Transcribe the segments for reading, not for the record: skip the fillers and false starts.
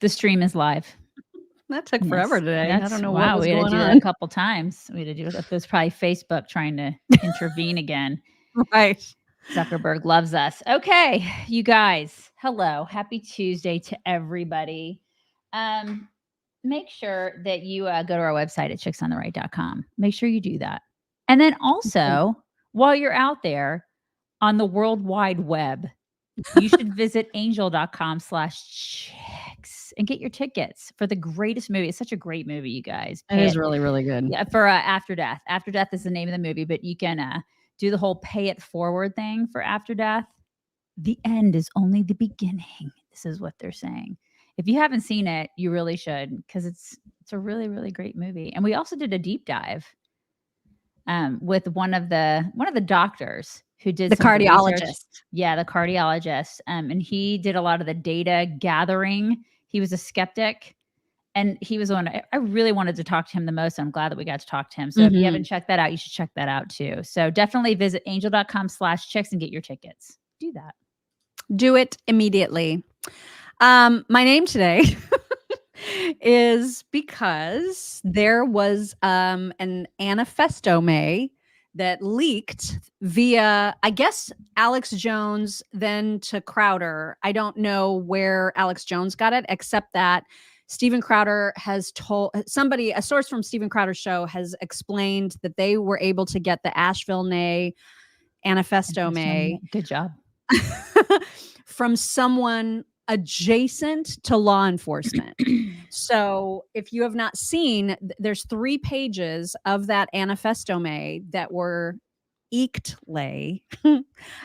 The stream is live. That took forever today. I don't know wow, what was we had going to do on. that a couple times. We had to do that. It was probably Facebook trying to intervene again. Right. Zuckerberg loves us. Okay, you guys. Hello. Happy Tuesday to everybody. Make sure that you go to our website at chicksontheright.com. Make sure you do that. And then also, while you're out there on the World Wide Web, you should visit angel.com/chicks and get your tickets for the greatest movie. It's such a great movie, you guys. It is really, really good. Yeah, for After Death. After Death is the name of the movie, but you can do the whole pay it forward thing for After Death. The end is only the beginning. This is what they're saying. If you haven't seen it, you really should, because it's a really, really great movie. And we also did a deep dive with one of the doctors who did the cardiologist. Research. Yeah, the cardiologist. And he did a lot of the data gathering. He was a skeptic. And he was the one I really wanted to talk to him the most. I'm glad that we got to talk to him. So if you haven't checked that out, you should check that out too. So definitely visit angel.com/chicks and get your tickets. Do that. Do it immediately. My name today is because there was an manifesto that leaked via, I guess, Alex Jones, then to Crowder. I don't know where Alex Jones got it, except that Steven Crowder has told somebody, a source from Steven Crowder's show has explained that they were able to get the Asheville manifesto Good job. from someone adjacent to law enforcement. So if you have not seen, there's 3 pages of that manifesto that were eked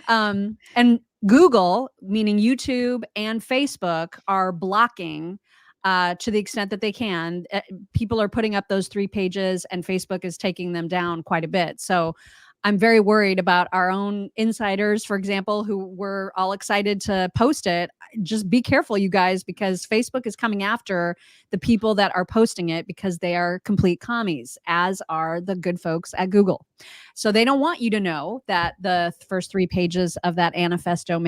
and Google, meaning YouTube and Facebook, are blocking to the extent that they can. People are putting up those 3 pages and Facebook is taking them down quite a bit. So I'm very worried about our own insiders, for example, who were all excited to post it. Just be careful, you guys, because Facebook is coming after the people that are posting it because they are complete commies, as are the good folks at Google. So they don't want you to know that the first 3 pages of that manifesto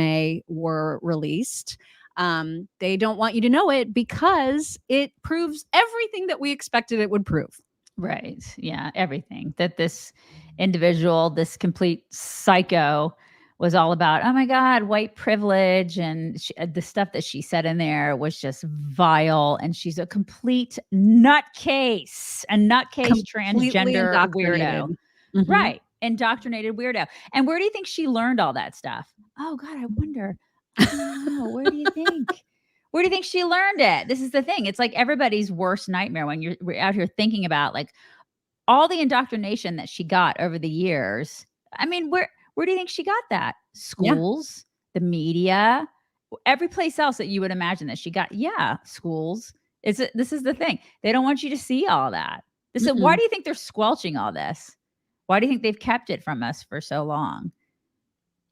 were released. They don't want you to know it because it proves everything that we expected it would prove. Right. Yeah. Everything that this individual, this complete psycho, was all about. Oh my God, white privilege. And the stuff that she said in there was just vile. And she's a complete nutcase, transgender weirdo. Mm-hmm. Right. Indoctrinated weirdo. And where do you think she learned all that stuff? Oh God, I wonder. I don't know. Where do you think? Where do you think she learned it? This is the thing. It's like everybody's worst nightmare when we're out here thinking about like all the indoctrination that she got over the years. I mean, where do you think she got that? Schools, the media, every place else that you would imagine that she got. Yeah, schools. This is the thing. They don't want you to see all that. Why do you think they're squelching all this? Why do you think they've kept it from us for so long?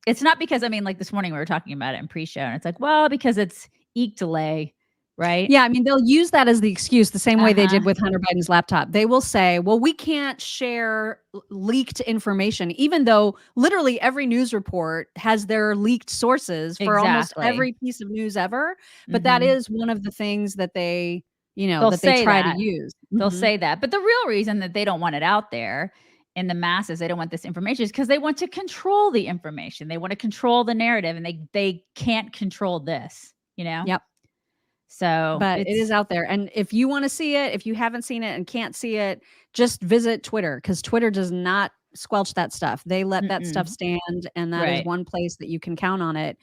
It's not because, I mean, like this morning we were talking about it in pre-show and it's like, well, because it's delay, right? Yeah, I mean, they'll use that as the excuse the same way they did with Hunter Biden's laptop. They will say, well, we can't share leaked information, even though literally every news report has their leaked sources for almost every piece of news ever. But that is one of the things that they, that they try to use. They'll say that. But the real reason that they don't want it out there in the masses, they don't want this information, is because they want to control the information. They want to control the narrative, and they can't control this, Yep. So, but it is out there. And if you want to see it, if you haven't seen it and can't see it, just visit Twitter, because Twitter does not squelch that stuff. They let that stuff stand. And that is one place that you can count on it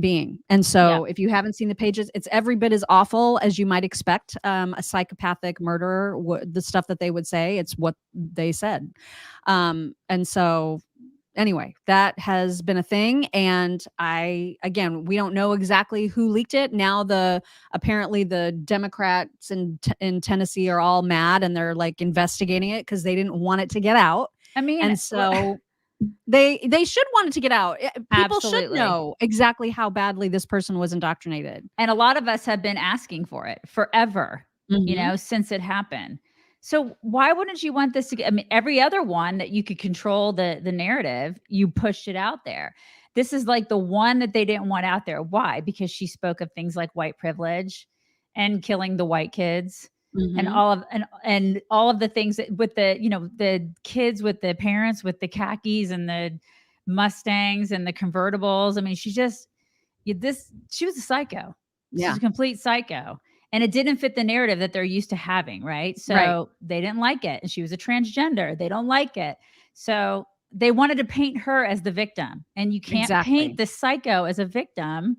being. And so if you haven't seen the pages, it's every bit as awful as you might expect. A psychopathic murderer, the stuff that they would say, it's what they said. And so anyway, that has been a thing. And again, we don't know exactly who leaked it. Now apparently the Democrats in Tennessee are all mad and they're like investigating it because they didn't want it to get out. I mean, and so they should want it to get out. People should know exactly how badly this person was indoctrinated. And a lot of us have been asking for it forever, since it happened. So why wouldn't you want this to get, I mean, every other one that you could control the narrative, you pushed it out there. This is like the one that they didn't want out there. Why? Because she spoke of things like white privilege and killing the white kids and Mhm. all of the things with the, the kids with the parents with the khakis and the Mustangs and the convertibles. I mean, she was a psycho. She's Yeah. a complete psycho. And it didn't fit the narrative that they're used to having, right? Right. So they didn't like it. And she was a transgender. They don't like it. So they wanted to paint her as the victim. And you can't paint Exactly. the psycho as a victim.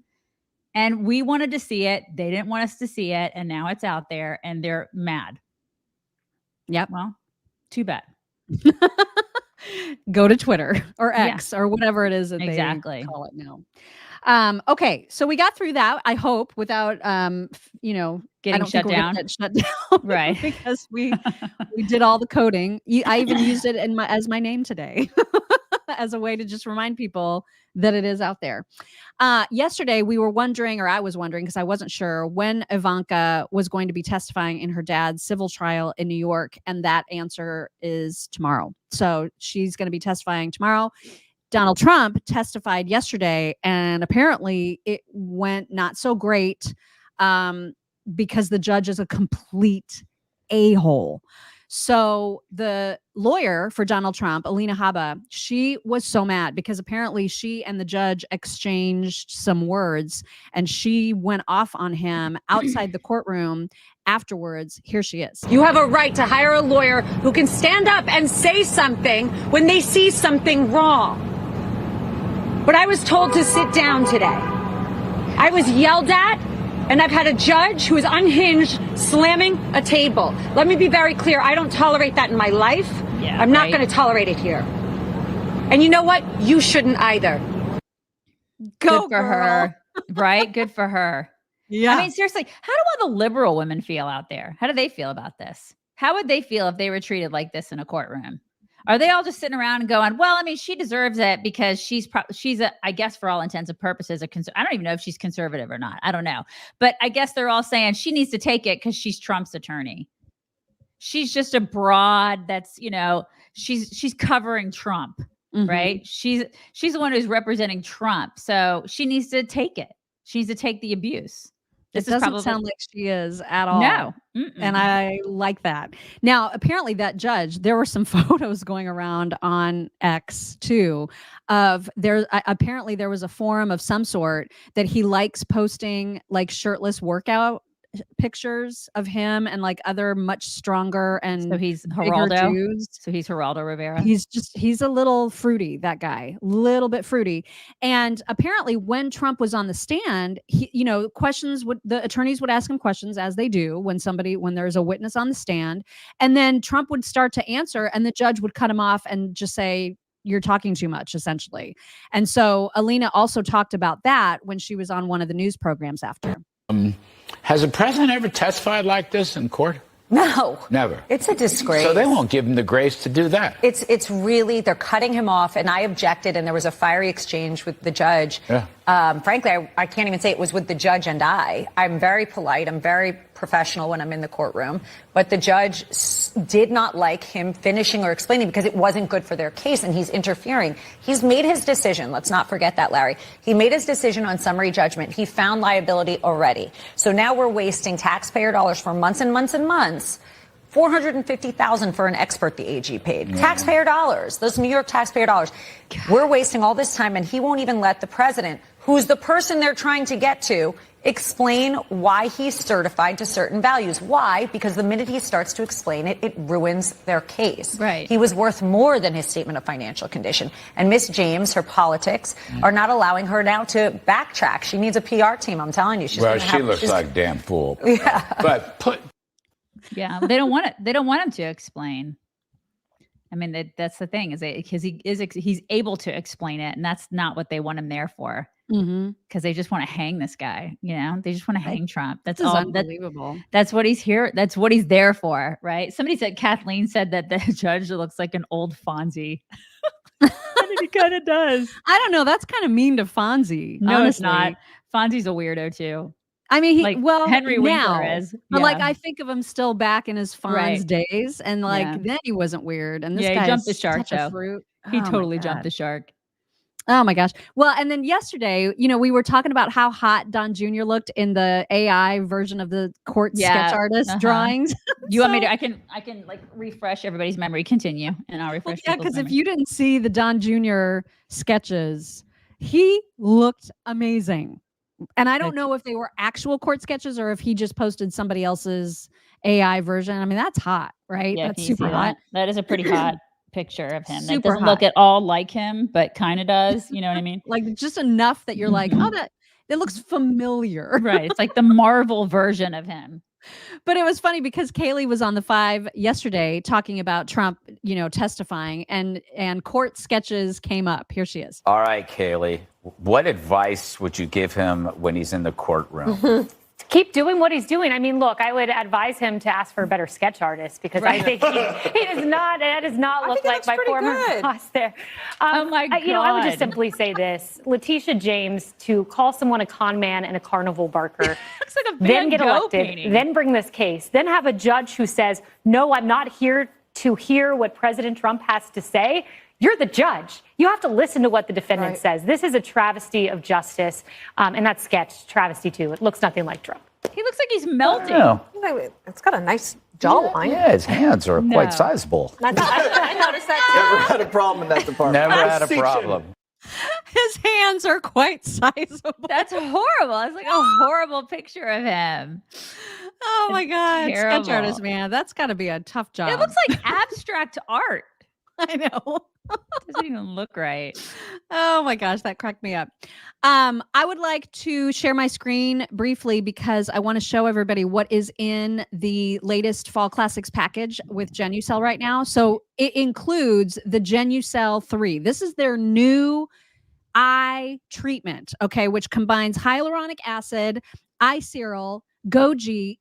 And we wanted to see it. They didn't want us to see it. And now it's out there and they're mad. Yep. Well, too bad. Go to Twitter or Yeah. X or whatever it is that Exactly. they call it now. Okay, so we got through that, I hope, without I Getting don't shut think we're down. gonna get shut down. Right. Because we did all the coding. I even used it as my name today as a way to just remind people that it is out there. Yesterday we were wondering, or I was wondering, because I wasn't sure when Ivanka was going to be testifying in her dad's civil trial in New York, and that answer is tomorrow. So she's going to be testifying tomorrow. Donald Trump testified yesterday, and apparently it went not so great because the judge is a complete a-hole. So the lawyer for Donald Trump, Alina Habba, she was so mad because apparently she and the judge exchanged some words, and she went off on him outside the courtroom afterwards. Here she is. You have a right to hire a lawyer who can stand up and say something when they see something wrong. But I was told to sit down today. I was yelled at, and I've had a judge who is unhinged slamming a table. Let me be very clear. I don't tolerate that in my life. Yeah, I'm not going to tolerate it here. And you know what? You shouldn't either. Good for her. Right? Good for her. Yeah. I mean, seriously, how do all the liberal women feel out there? How do they feel about this? How would they feel if they were treated like this in a courtroom? Are they all just sitting around and going, well, I mean, she deserves it because she's I guess for all intents and purposes, I don't even know if she's conservative or not. I don't know. But I guess they're all saying she needs to take it because she's Trump's attorney. She's just a broad that's, she's covering Trump, right? She's the one who's representing Trump. So she needs to take it. She needs to take the abuse. This doesn't sound like she is at all. No. And I like that. Now, apparently that judge, there were some photos going around on X too of apparently there was a forum of some sort that he likes posting like shirtless workout pictures of him and like other much stronger and so he's bigger Geraldo dudes. So he's Geraldo Rivera. He's a little fruity, that guy, little bit fruity. And apparently when Trump was on the stand, the attorneys would ask him questions, as they do when there's a witness on the stand, and then Trump would start to answer and the judge would cut him off and just say, you're talking too much, essentially. And so Alina also talked about that when she was on one of the news programs after. Has a president ever testified like this in court? No. Never. It's a disgrace. So they won't give him the grace to do that. It's really, they're cutting him off, and I objected, and there was a fiery exchange with the judge. Yeah. Frankly, I can't even say it was with the judge and I. I'm very polite. I'm very professional when I'm in the courtroom. But the judge did not like him finishing or explaining because it wasn't good for their case, and he's interfering. He's made his decision. Let's not forget that, Larry. He made his decision on summary judgment. He found liability already. So now we're wasting taxpayer dollars for months and months and months. $450,000 for an expert the AG paid. Yeah. Taxpayer dollars, those New York taxpayer dollars. God. We're wasting all this time, and he won't even let the president, who's the person they're trying to get to, explain why he's certified to certain values. Why? Because the minute he starts to explain it, it ruins their case. Right. He was worth more than his statement of financial condition. And Miss James, her politics are not allowing her now to backtrack. She needs a PR team, I'm telling you. She looks like a damn fool. Yeah. But yeah, they don't want it. They don't want him to explain. I mean, that's the thing, is because he's able to explain it, and that's not what they want him there for. Because they just want to hang this guy. They just want to hang Trump. That's all. Unbelievable. That's what he's here. That's what he's there for, right? Kathleen said that the judge looks like an old Fonzie. And he kind of does. I don't know. That's kind of mean to Fonzie. No, honestly. It's not. Fonzie's a weirdo too. I mean, Henry Winkler is. But I think of him still back in his Fonz days, and then he wasn't weird. And this guy jumped the shark, such a fruit. He totally jumped the shark. Oh my gosh. Well, and then yesterday, we were talking about how hot Don Jr. looked in the AI version of the court sketch artist drawings. You want me to? I can like refresh everybody's memory. Continue, and I'll refresh. Yeah, because if you didn't see the Don Jr. sketches, he looked amazing. And I don't know if they were actual court sketches or if he just posted somebody else's AI version. I mean, that's hot, right? Yeah, that's super hot. That is a pretty hot picture of him. That Super doesn't look at all like him, but kind of does. You know what I mean? Like just enough that you're like, oh, that looks familiar. Right. It's like the Marvel version of him. But it was funny because Kaylee was on the 5 yesterday talking about Trump, testifying, and court sketches came up. Here she is. All right, Kaylee, what advice would you give him when he's in the courtroom? Keep doing what he's doing. I mean, look, I would advise him to ask for a better sketch artist because I think he does not. That does not look like my former boss there. Oh my God! I would just simply say this: Letitia James to call someone a con man and a carnival barker, looks like a then get elected, painting. then bring this case, then have a judge who says, "No, I'm not here to hear what President Trump has to say." You're the judge. You have to listen to what the defendant says. This is a travesty of justice. And that sketch, travesty too. It looks nothing like Trump. He looks like he's melting. It's got a nice jawline. Yeah, his hands are quite sizable. I noticed that too. Never had a problem in that department. Never had a problem. His hands are quite sizable. That's horrible. It's like a horrible picture of him. Oh my God. Terrible. Sketch artist, man. That's got to be a tough job. It looks like abstract art. I know. Doesn't even look right. Oh my gosh, that cracked me up. I would like to share my screen briefly because I want to show everybody what is in the latest Fall Classics package with Genucel right now. So it includes the Genucel 3. This is their new eye treatment, okay, which combines hyaluronic acid, eye cereal, goji,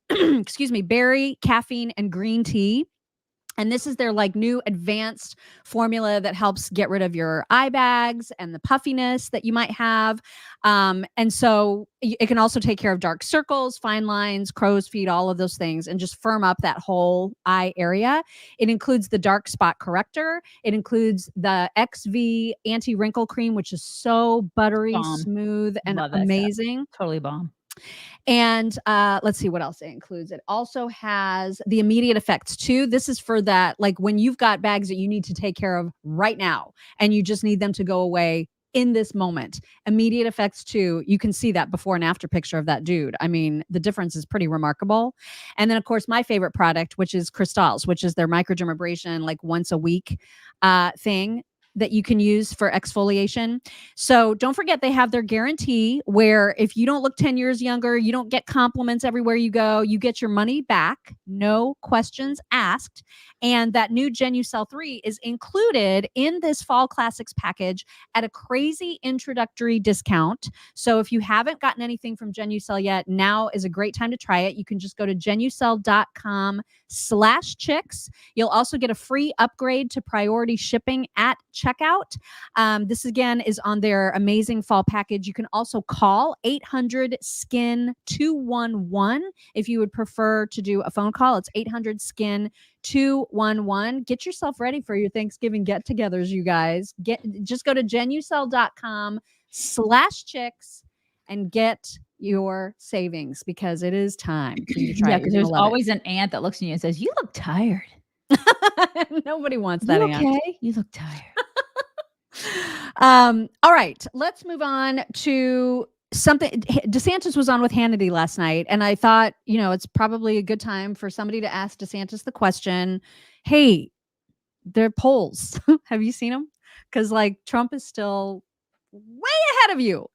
berry, caffeine, and green tea. And this is their new advanced formula that helps get rid of your eye bags and the puffiness that you might have. And so it can also take care of dark circles, fine lines, crow's feet, all of those things, and just firm up that whole eye area. It includes the dark spot corrector. It includes the XV anti-wrinkle cream, which is so buttery, smooth, and amazing. Totally bomb. And let's see what else it includes. It also has the immediate effects too. This is for that, when you've got bags that you need to take care of right now and you just need them to go away in this moment. Immediate effects too. You can see that before and after picture of that dude. I mean, the difference is pretty remarkable. And then of course, my favorite product, which is Crystals, which is their microdermabrasion, once a week thing that you can use for exfoliation. So don't forget, they have their guarantee where if you don't look 10 years younger, you don't get compliments everywhere you go, you get your money back, no questions asked. And that new Genucel 3 is included in this Fall Classics package at a crazy introductory discount. So if you haven't gotten anything from Genucel yet, now is a great time to try it. You can just go to genucel.com/chicks. You'll also get a free upgrade to priority shipping at checkout. This again is on their amazing fall package. You can also call 800-SKIN-211 if you would prefer to do a phone call. It's 800-SKIN-211. Get yourself ready for your Thanksgiving get-togethers, you guys. Just go to genucel.com/chicks and get your savings because it is time for you to try it. Because there's always an aunt that looks at you and says, "You look tired." Nobody wants that aunt. Okay? You look tired. All right, let's move on to something. DeSantis was on with Hannity last night, and I thought, it's probably a good time for somebody to ask DeSantis the question, hey, their polls, have you seen them? Because Trump is still way ahead of you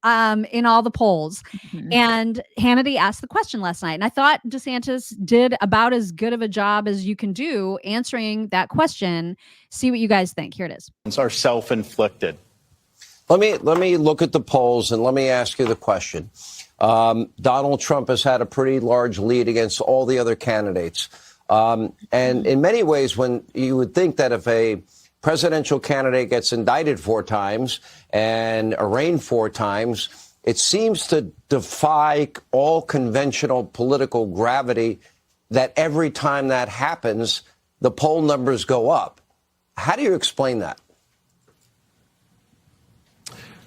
in all the polls. Mm-hmm. And Hannity asked the question last night. And I thought DeSantis did about as good of a job as you can do answering that question. See what you guys think. Here it is. It's our self-inflicted. Let me look at the polls and let me ask you the question. Donald Trump has had a pretty large lead against all the other candidates. And in many ways, when you would think that if a presidential candidate gets indicted 4 times and arraigned 4 times, it seems to defy all conventional political gravity that every time that happens, the poll numbers go up. How do you explain that?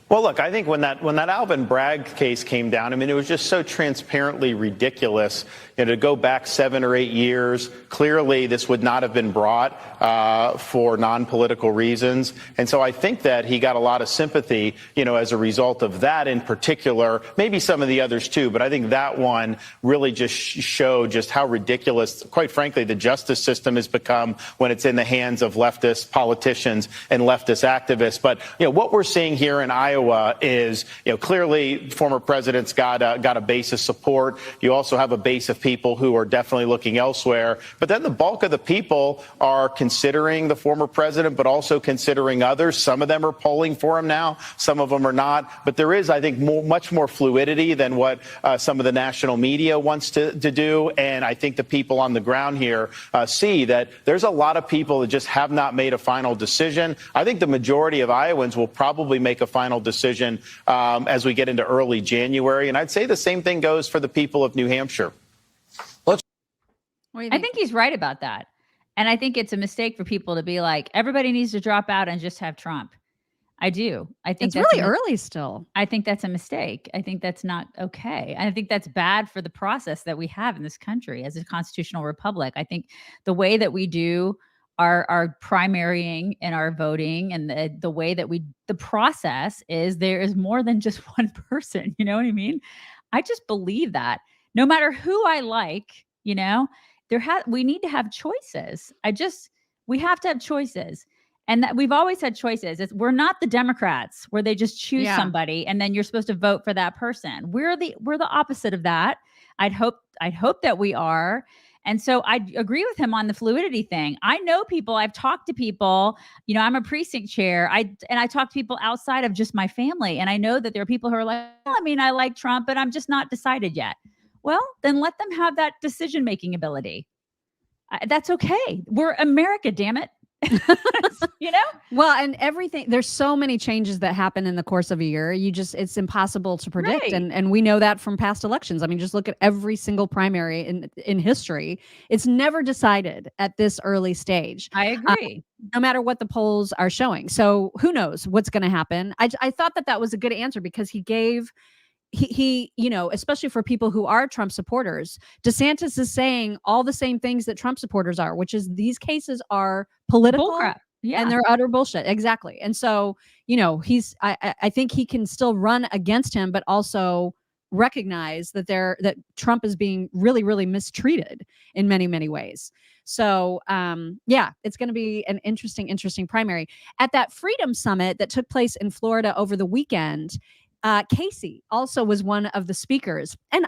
Well, look, I think when that Alvin Bragg case came down, I mean, it was just so transparently ridiculous. To go back 7 or 8 years, clearly this would not have been brought for non-political reasons. And so I think that he got a lot of sympathy, as a result of that in particular, maybe some of the others too. But I think that one really just showed just how ridiculous, quite frankly, the justice system has become when it's in the hands of leftist politicians and leftist activists. But, what we're seeing here in Iowa is, clearly former president's got a base of support. You also have a base of people who are definitely looking elsewhere. But then the bulk of the people are considering the former president, but also considering others. Some of them are polling for him now. Some of them are not. But there is, I think, much more fluidity than what some of the national media wants to do. And I think the people on the ground here see that there's a lot of people that just have not made a final decision. I think the majority of Iowans will probably make a final decision as we get into early January. And I'd say the same thing goes for the people of New Hampshire. I think he's right about that. And I think it's a mistake for people to be like, everybody needs to drop out and just have Trump. I do. I think it's really early still. I think that's a mistake. I think that's not okay. I think that's bad for the process that we have in this country as a constitutional republic. I think the way that we do our primarying and our voting and the way that the process is, there is more than just one person. You know what I mean? I just believe that no matter who I like, we need to have choices. We have to have choices. And that we've always had choices. We're not the Democrats where they just choose somebody and then you're supposed to vote for that person. We're the opposite of that. I'd hope that we are. And so I agree with him on the fluidity thing. I know people, I've talked to people, I'm a precinct chair. I talk to people outside of just my family. And I know that there are people who are like, well, I like Trump, but I'm just not decided yet. Well, then let them have that decision-making ability. That's okay. We're America, damn it. Well, and everything, there's so many changes that happen in the course of a year. It's impossible to predict. Right. And we know that from past elections. I mean, just look at every single primary in history. It's never decided at this early stage. I agree. No matter what the polls are showing. So who knows what's going to happen? I thought that was a good answer because he gave he, especially for people who are Trump supporters, DeSantis is saying all the same things that Trump supporters are, which is these cases are political and they're utter bullshit. Exactly. And so, I think he can still run against him, but also recognize that Trump is being really, really mistreated in many, many ways. So, it's going to be an interesting primary. At that Freedom Summit that took place in Florida over the weekend, Casey also was one of the speakers. And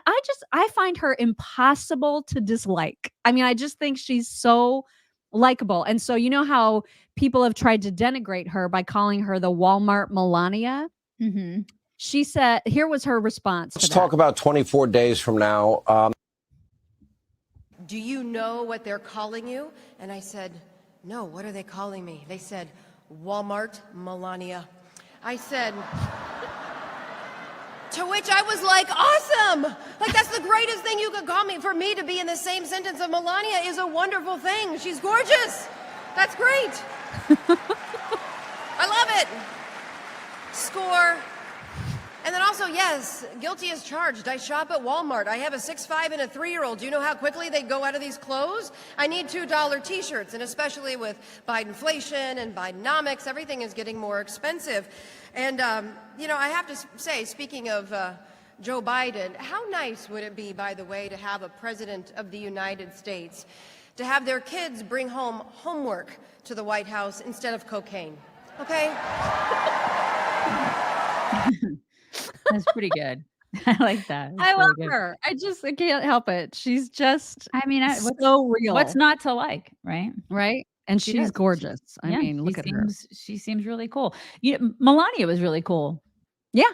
I find her impossible to dislike. I mean, I just think she's so likable. And so, how people have tried to denigrate her by calling her the Walmart Melania? Mm-hmm. She said, here was her response. Let's talk about 24 days from now. Do you know what they're calling you? And I said, no, what are they calling me? They said, Walmart Melania. I said... To which I was like, awesome! Like, that's the greatest thing you could call me. For me to be in the same sentence of Melania is a wonderful thing. She's gorgeous. That's great. I love it. Score. And then also, yes, guilty as charged. I shop at Walmart. I have a 6'5" and a 3-year-old. Do you know how quickly they go out of these clothes? I need $2 t-shirts, and especially with Bidenflation and Bidenomics, everything is getting more expensive. And, I have to say, speaking of Joe Biden, how nice would it be, by the way, to have a president of the United States, to have their kids bring home homework to the White House instead of cocaine? Okay? That's pretty good. I like that. I love her. I can't help it. She's just, so real. What's not to like, right? Right. And she's gorgeous. I mean, look at her. She seems really cool. Melania was really cool. Yeah.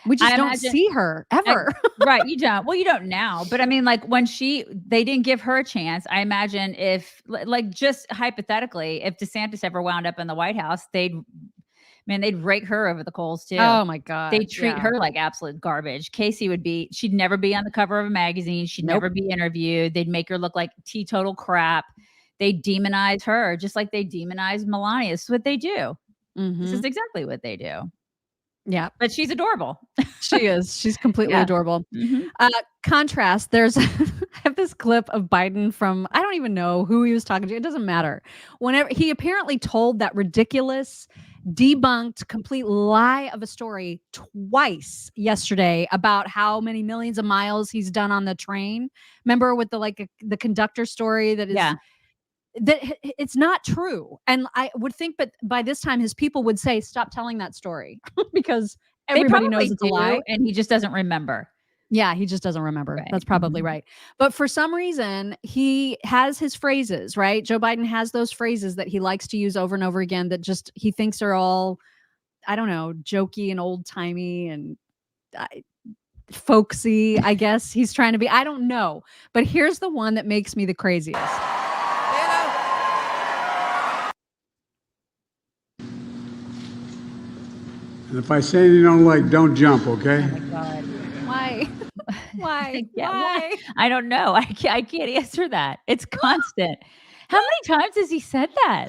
We just don't see her ever. Right. You don't. Well, you don't now. But I mean, like when they didn't give her a chance. I imagine if, like, just hypothetically, if DeSantis ever wound up in the White House, they'd rake her over the coals too. Oh my God. They treat her like absolute garbage. Casey she'd never be on the cover of a magazine. She'd never be interviewed. They'd make her look like teetotal crap. They demonize her just like they demonize Melania. This is what they do. Mm-hmm. This is exactly what they do. Yeah. But she's adorable. She is. She's completely Yeah. adorable. Mhm. Contrast, there's I have this clip of Biden from, I don't even know who he was talking to. It doesn't matter. Whenever he apparently told that ridiculous, debunked, complete lie of a story twice yesterday about how many millions of miles he's done on the train. Remember with the conductor story that is Yeah. that it's not true. And I would think, but by this time his people would say, stop telling that story because They everybody knows probably it's a do, lie. and he just doesn't remember. Yeah, he just doesn't remember. Right. That's probably right. But for some reason, he has his phrases, right? Joe Biden has those phrases that he likes to use over and over again that just he thinks are all, I don't know, jokey and old-timey and folksy, I guess he's trying to be. I don't know. But here's the one that makes me the craziest. And if I say anything you don't like, don't jump, okay? Oh my God. Why? Why? Yeah, Why? I don't know. I can't answer that. It's constant. How many times has he said that?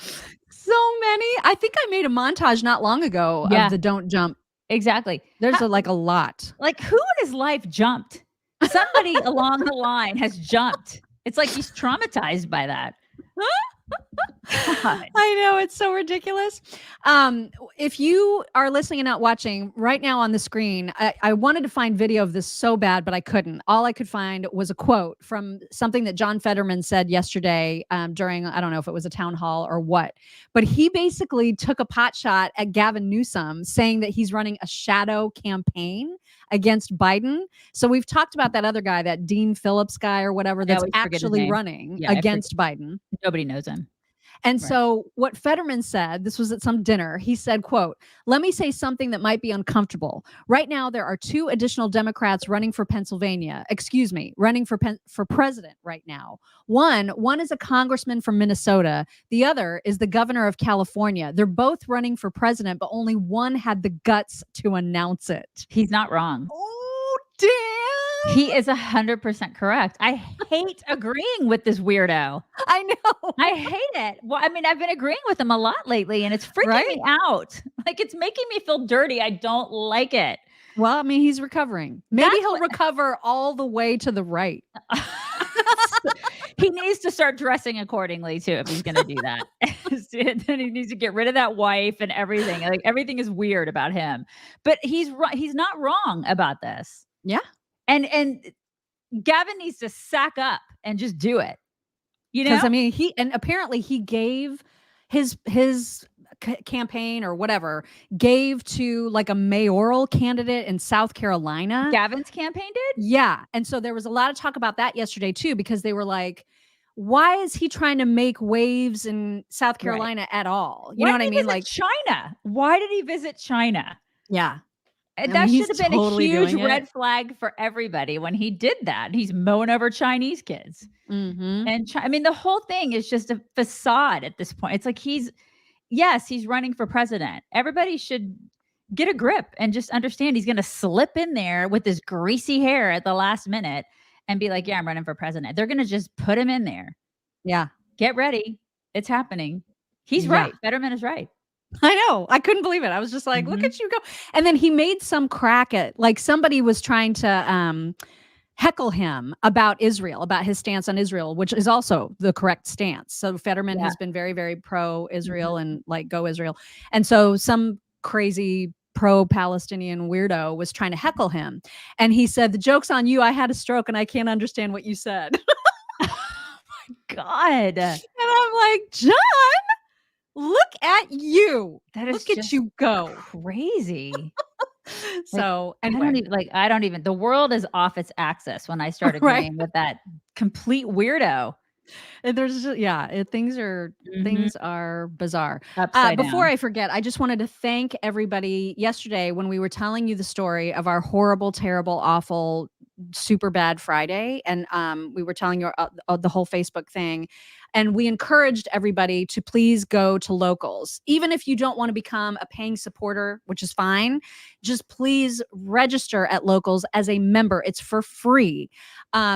So many. I think I made a montage not long ago of the don't jump. Exactly. There's a lot. Like, who in his life jumped? Somebody along the line has jumped. It's like he's traumatized by that. God. I know, it's so ridiculous. If you are listening and not watching right now on the screen, I wanted to find video of this so bad, but I couldn't. All I could find was a quote from something that John Fetterman said yesterday during, I don't know if it was a town hall or what, but he basically took a pot shot at Gavin Newsom saying that he's running a shadow campaign against Biden. So we've talked about that other guy, that Dean Phillips guy or whatever, that's actually running against Biden. Nobody knows him. And so what Fetterman said, this was at some dinner, he said, quote, "Let me say something that might be uncomfortable. Right now, there are 2 additional Democrats running for running for president right now. One is a congressman from Minnesota. The other is the governor of California. They're both running for president, but only one had the guts to announce it." He's not wrong. Oh, damn. He is 100% correct. I hate agreeing with this weirdo. I know. I hate it. Well, I mean, I've been agreeing with him a lot lately, and it's freaking me out. Like, it's making me feel dirty. I don't like it. Well, I mean, he's recovering. Maybe he'll recover all the way to the right. He needs to start dressing accordingly too if he's going to do that. Then he needs to get rid of that wife and everything. Like, everything is weird about him. But he's not wrong about this. Yeah. And Gavin needs to sack up and just do it. You know? Because I mean, apparently he gave his campaign or whatever, gave to like a mayoral candidate in South Carolina. Gavin's campaign did? Yeah. And so there was a lot of talk about that yesterday too, because they were like, why is he trying to make waves in South Carolina at all? You know what I mean? Like China. Why did he visit China? Yeah. That should have been a huge red flag for everybody when he did that. He's mowing over Chinese kids. Mm-hmm. And I mean, the whole thing is just a facade at this point. It's like he's running for president. Everybody should get a grip and just understand he's going to slip in there with his greasy hair at the last minute and be like, yeah, I'm running for president. They're going to just put him in there. Yeah. Get ready. It's happening. He's right. Fetterman is right. I know. I couldn't believe it. I was just like, look at you go. And then he made some crack at, like, somebody was trying to heckle him about Israel, about his stance on Israel, which is also the correct stance. So Fetterman has been very, very pro-Israel and like go Israel. And so some crazy pro-Palestinian weirdo was trying to heckle him. And he said, "The joke's on you. I had a stroke and I can't understand what you said." Oh my God. And I'm like, John, look at you. Look at you go. Crazy. So anyway. I don't even, the world is off its axis when I start agreeing with that complete weirdo. There's just, things are bizarre. down. Before I forget, I just wanted to thank everybody yesterday when we were telling you the story of our horrible, terrible, awful, super bad Friday. And we were telling you the whole Facebook thing. And we encouraged everybody to please go to locals. Even if you don't want to become a paying supporter, which is fine, just please register at locals as a member. It's for free,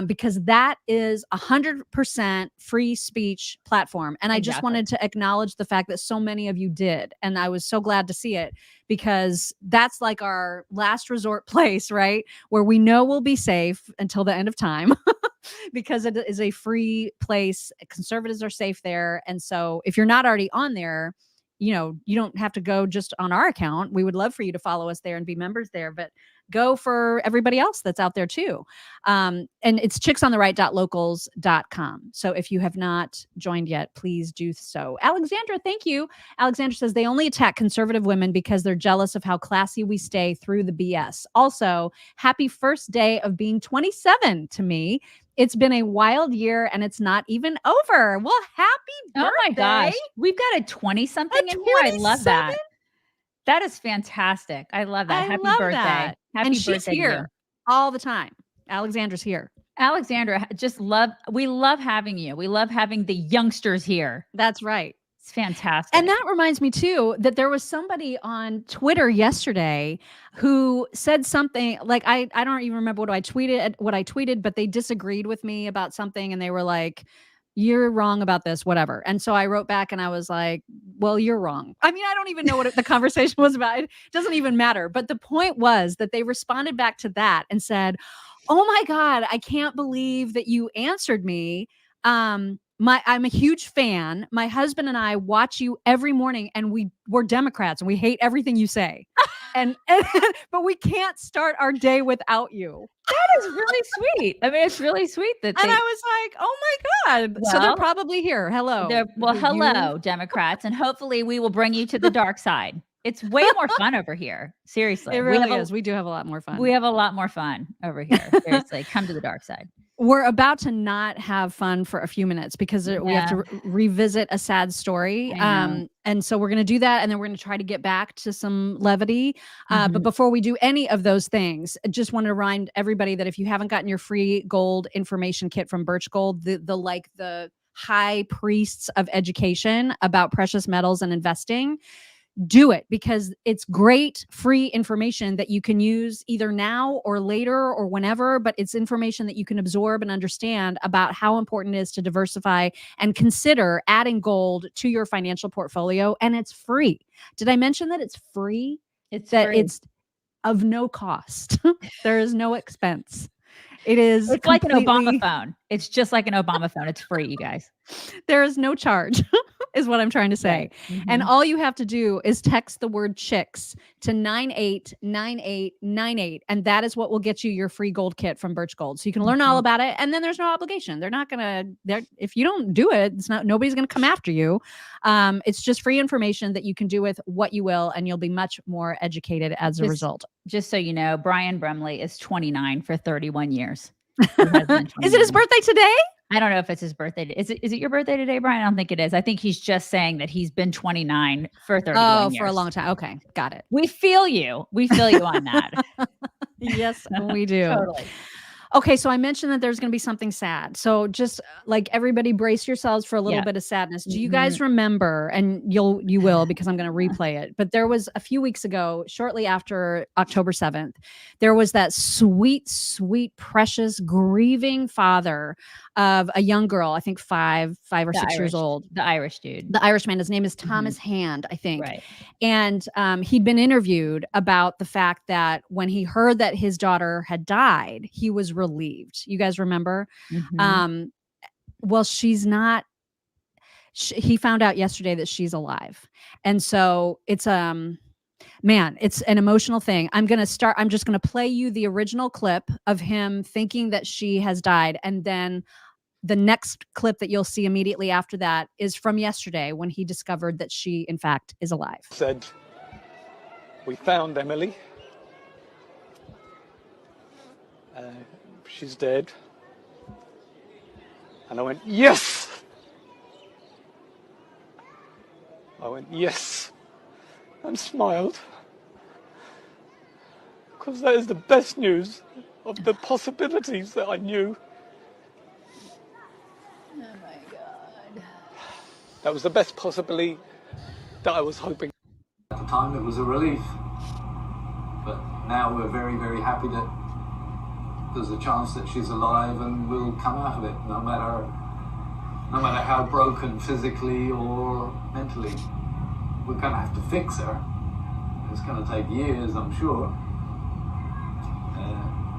because that is 100% free speech platform. And I just wanted to acknowledge the fact that so many of you did. And I was so glad to see it, because that's like our last resort place, right? Where we know we'll be safe until the end of time. Because it is a free place. Conservatives are safe there. And so if you're not already on there, you know, you don't have to go just on our account. We would love for you to follow us there and be members there, but go for everybody else that's out there too. And it's chicksontheright.locals.com. So if you have not joined yet, please do so. Alexandra, thank you. Alexandra says they only attack conservative women because they're jealous of how classy we stay through the BS. Also, happy first day of being 27 to me. It's been a wild year and it's not even over. Well, happy birthday. Oh my gosh. We've got a 20-something in here. I love that. That is fantastic. I love that. Happy birthday. That. Happy and birthday she's here all the time. Alexandra's here. Alexandra, we love having you. We love having the youngsters here. That's right. It's fantastic. And that reminds me too, that there was somebody on Twitter yesterday who said something like, I don't even remember what I tweeted, but they disagreed with me about something. And they were like, you're wrong about this, whatever. And so I wrote back and I was like, well, you're wrong. I mean, I don't even know what the conversation was about. It doesn't even matter. But the point was that they responded back to that and said, oh my God, I can't believe that you answered me. I'm a huge fan. My husband and I watch you every morning, and we're Democrats and we hate everything you say. But we can't start our day without you. That is really sweet. I mean, it's really sweet that and I was like, oh my God. So they're probably here. Hello. Hello, Democrats. And hopefully we will bring you to the dark side. It's way more fun over here. Seriously. It really is. We do have a lot more fun. We have a lot more fun over here. Seriously. Come to the dark side. We're about to not have fun for a few minutes because we have to revisit a sad story. And so we're going to do that. And then we're going to try to get back to some levity. But before we do any of those things, I just want to remind everybody that if you haven't gotten your free gold information kit from Birch Gold, the high priests of education about precious metals and investing, do it, because it's great free information that you can use either now or later or whenever, but it's information that you can absorb and understand about how important it is to diversify and consider adding gold to your financial portfolio. And it's free. Did I mention that it's free? It's of no cost. There is no expense. It's like an Obama phone. It's just like an Obama phone. It's free, you guys. There is no charge, is what I'm trying to say. Right. And all you have to do is text the word chicks to 989898. And that is what will get you your free gold kit from Birch Gold. So you can learn all about it. And then there's no obligation. They're not going to, if you don't do it, nobody's going to come after you. It's just free information that you can do with what you will, and you'll be much more educated as a result. Just so you know, Brian Bremley is 29 for 31 years. Is it his birthday today? I don't know if it's his birthday. Is it your birthday today, Brian? I don't think it is. I think he's just saying that he's been 29 for 31 years. For a long time. Okay, got it. We feel you. We feel you on that. Yes, we do. Totally. Okay, so I mentioned that there's going to be something sad. So just like everybody brace yourselves for a little bit of sadness. Do you guys remember, and you will, because I'm going to replay it, but there was a few weeks ago, shortly after October 7th, there was that sweet, sweet, precious, grieving father of a young girl, I think 5 or 6 years old. The Irish dude. The Irish man. His name is Thomas Hand, I think. Right. And he'd been interviewed about the fact that when he heard that his daughter had died, he was relieved. You guys remember? Well, she's not. He found out yesterday that she's alive. And so it's man, it's an emotional thing. I'm just going to play you the original clip of him thinking that she has died. And then the next clip that you'll see immediately after that is from yesterday, when he discovered that she, in fact, is alive. Said, we found Emily. She's dead. And I went, yes! I went, yes, and smiled. Because that is the best news of the possibilities that I knew. Oh my God. That was the best possibly that I was hoping. At the time, it was a relief. But now we're very, very happy that there's a chance that she's alive and will come out of it, no matter how broken physically or mentally. We're going to have to fix her. It's going to take years, I'm sure.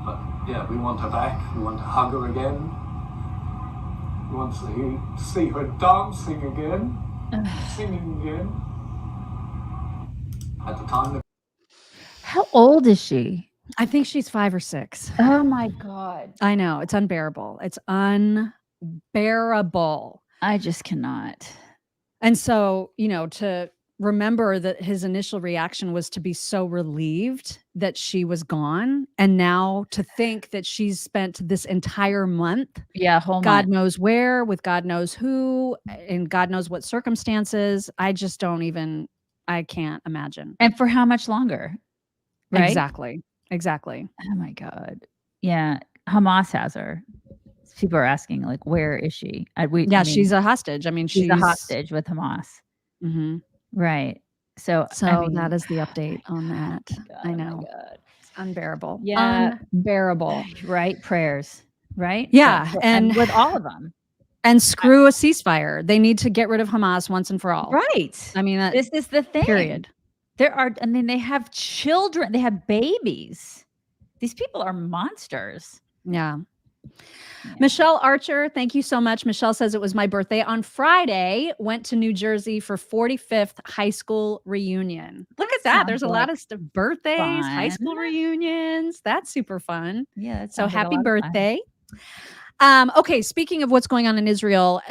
But yeah, we want her back. We want to hug her again. We want to see her dancing again, singing again. At the time, How old is she? I think she's 5 or 6. Oh my God. I know. It's unbearable. It's unbearable. I just cannot. And so, to remember that his initial reaction was to be so relieved that she was gone. And now to think that she's spent this entire month, God knows where, with God knows who, and God knows what circumstances. I just I can't imagine. And for how much longer? Right? Exactly. Oh my God. Yeah. Hamas has her. People are asking, like, where is she? She's a hostage. I mean, she's a hostage with Hamas. Mm-hmm. Right. So that is the update on that. God, I know. Oh my God. It's unbearable. Yeah. Unbearable. Right. Prayers. Right. Yeah. And with all of them. And screw a ceasefire. They need to get rid of Hamas once and for all. Right. I mean, this is the thing. Period. They have children. They have babies. These people are monsters. Yeah. Michelle Archer, thank you so much. Michelle says it was my birthday on Friday. Went to New Jersey for 45th high school reunion. Look at that. Sounds There's a lot of birthdays, high school reunions. That's super fun. Yeah. So happy birthday. Okay, speaking of what's going on in Israel,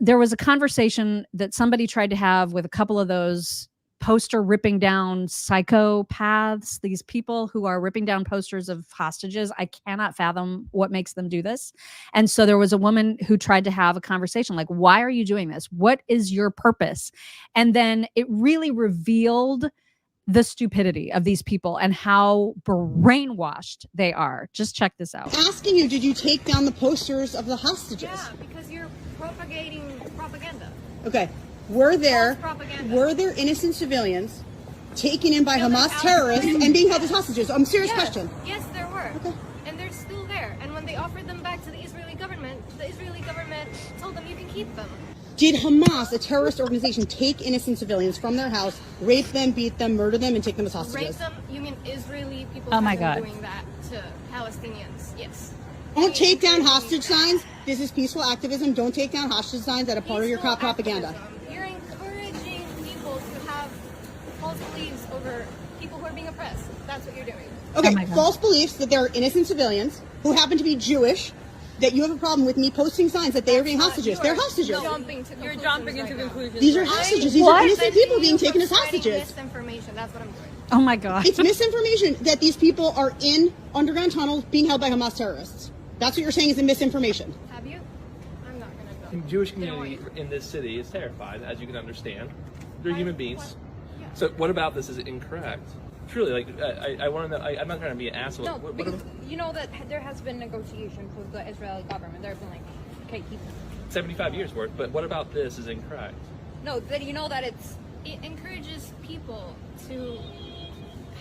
there was a conversation that somebody tried to have with a couple of those poster ripping down psychopaths, these people who are ripping down posters of hostages. I cannot fathom what makes them do this. And so there was a woman who tried to have a conversation like, why are you doing this? What is your purpose? And then it really revealed the stupidity of these people and how brainwashed they are. Just check this out. Asking you, did you take down the posters of the hostages? Yeah, because you're propagating propaganda. Okay. Were there innocent civilians taken in by Hamas terrorists and being held as hostages? Serious question. Yes, there were. Okay. And they're still there. And when they offered them back to the Israeli government told them you can keep them. Did Hamas, a terrorist organization, take innocent civilians from their house, rape them, beat them, murder them, and take them as hostages? Rape them? You mean Israeli people doing that to Palestinians? Yes. Don't take down hostage signs. This is peaceful activism. Don't take down hostage signs that are part of your propaganda. You're encouraging people to have false beliefs over people who are being oppressed. That's what you're doing. Okay, false beliefs that there are innocent civilians who happen to be Jewish, that you have a problem with me posting signs that they are being hostages. They're hostages. You're jumping into conclusions. These are hostages. These are innocent people being taken as hostages. Misinformation. That's what I'm doing. Oh my God. It's misinformation that these people are in underground tunnels being held by Hamas terrorists. That's what you're saying is a misinformation. Have you? I'm not going to go. The Jewish community in this city is terrified, as you can understand. They're human beings. Yeah. So what about this is incorrect? Truly, I want to know, I'm not trying to be an asshole. No, because you know that there has been negotiations with the Israeli government. They've been like, okay, keep them. 75 years worth, but what about this is incorrect? No, that you know that it encourages people to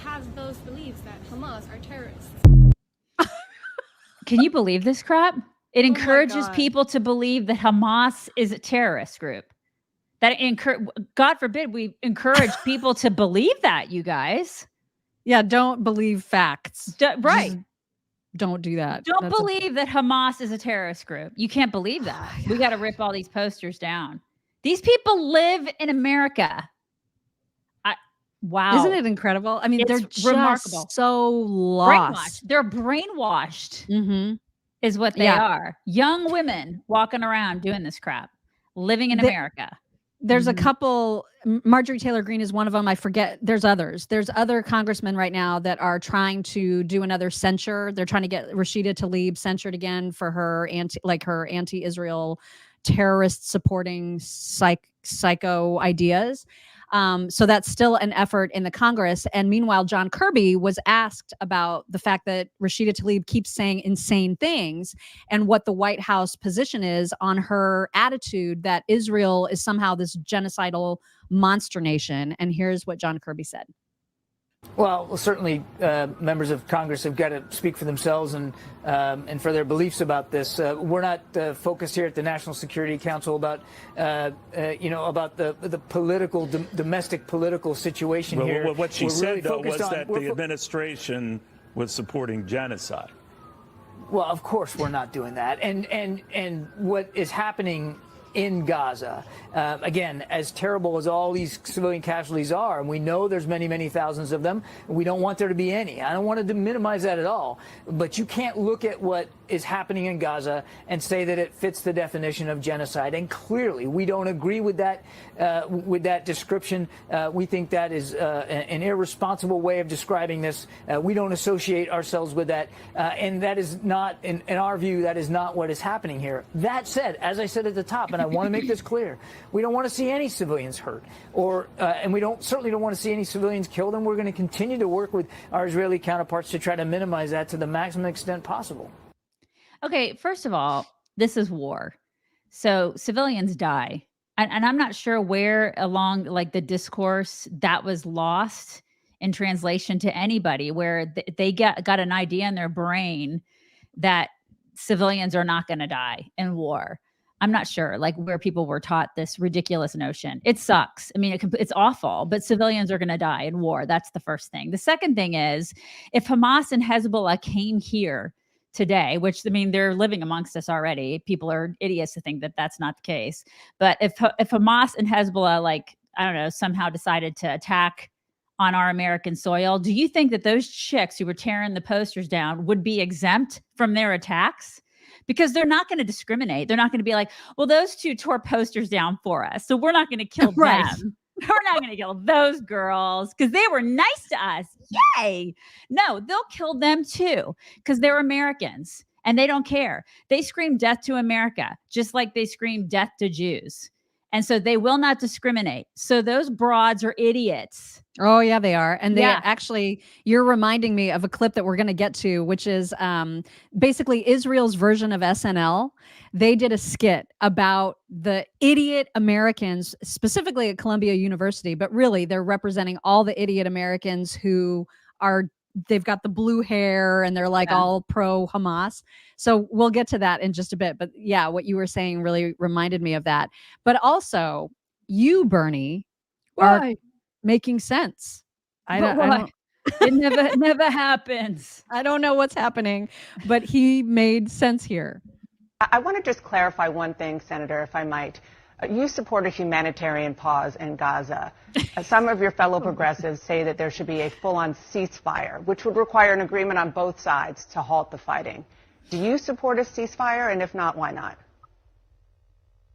have those beliefs that Hamas are terrorists. Can you believe this crap? It encourages people to believe that Hamas is a terrorist group. God forbid we encourage people to believe that, you guys. Yeah, don't believe facts. Right. Just don't do that. Don't believe that Hamas is a terrorist group. You can't believe that. We got to rip all these posters down. These people live in America. Wow. Isn't it incredible? I mean, they're just remarkable. So lost. They're brainwashed is what they are. Young women walking around doing this crap, living in America. There's a couple, Marjorie Taylor Greene is one of them. I forget. There's others. There's other congressmen right now that are trying to do another censure. They're trying to get Rashida Tlaib censured again for her anti-Israel terrorist supporting psycho ideas. So that's still an effort in the Congress. And meanwhile, John Kirby was asked about the fact that Rashida Tlaib keeps saying insane things and what the White House position is on her attitude that Israel is somehow this genocidal monster nation. And here's what John Kirby said. Well, certainly members of Congress have got to speak for themselves and for their beliefs about this. We're not focused here at the National Security Council about about the political domestic political situation here. Well, what she said though was that the administration administration was supporting genocide. Well, of course we're not doing that. And what is happening in Gaza, again, as terrible as all these civilian casualties are, and we know there's many, many thousands of them, and we don't want there to be any. I don't want to minimize that at all. But you can't look at what is happening in Gaza and say that it fits the definition of genocide. And clearly, we don't agree with that description. We think that is an irresponsible way of describing this. We don't associate ourselves with that. And that is not, in our view, that is not what is happening here. That said, as I said at the top, and I want to make this clear, we don't want to see any civilians hurt, and we certainly don't want to see any civilians killed, and we're going to continue to work with our Israeli counterparts to try to minimize that to the maximum extent possible. Okay, first of all, this is war. So civilians die. And I'm not sure where along like the discourse that was lost in translation to anybody, where they got an idea in their brain that civilians are not going to die in war. I'm not sure like where people were taught this ridiculous notion. It sucks. I mean, it's awful, but civilians are going to die in war. That's the first thing. The second thing is if Hamas and Hezbollah came here today, which I mean, they're living amongst us already. People are idiots to think that that's not the case. But if Hamas and Hezbollah, like, I don't know, somehow decided to attack on our American soil, do you think that those chicks who were tearing the posters down would be exempt from their attacks? Because they're not going to discriminate. They're not going to be like, well, those two tore posters down for us, so we're not going to kill them. We're not going to kill those girls because they were nice to us. Yay. No, they'll kill them too because they're Americans and they don't care. They scream death to America, just like they scream death to Jews. And so they will not discriminate. So those broads are idiots. Oh, yeah, they are. And they actually, you're reminding me of a clip that we're going to get to, which is basically Israel's version of SNL. They did a skit about the idiot Americans, specifically at Columbia University, but really they're representing all the idiot Americans who they've got the blue hair and they're like all pro Hamas. So we'll get to that in just a bit. But yeah, what you were saying really reminded me of that. But also you, Bernie, are making sense. I don't It never happens. I don't know what's happening, but he made sense here. I want to just clarify one thing, Senator, if I might. You support a humanitarian pause in Gaza. Some of your fellow progressives say that there should be a full-on ceasefire, which would require an agreement on both sides to halt the fighting. Do you support a ceasefire? And if not, why not?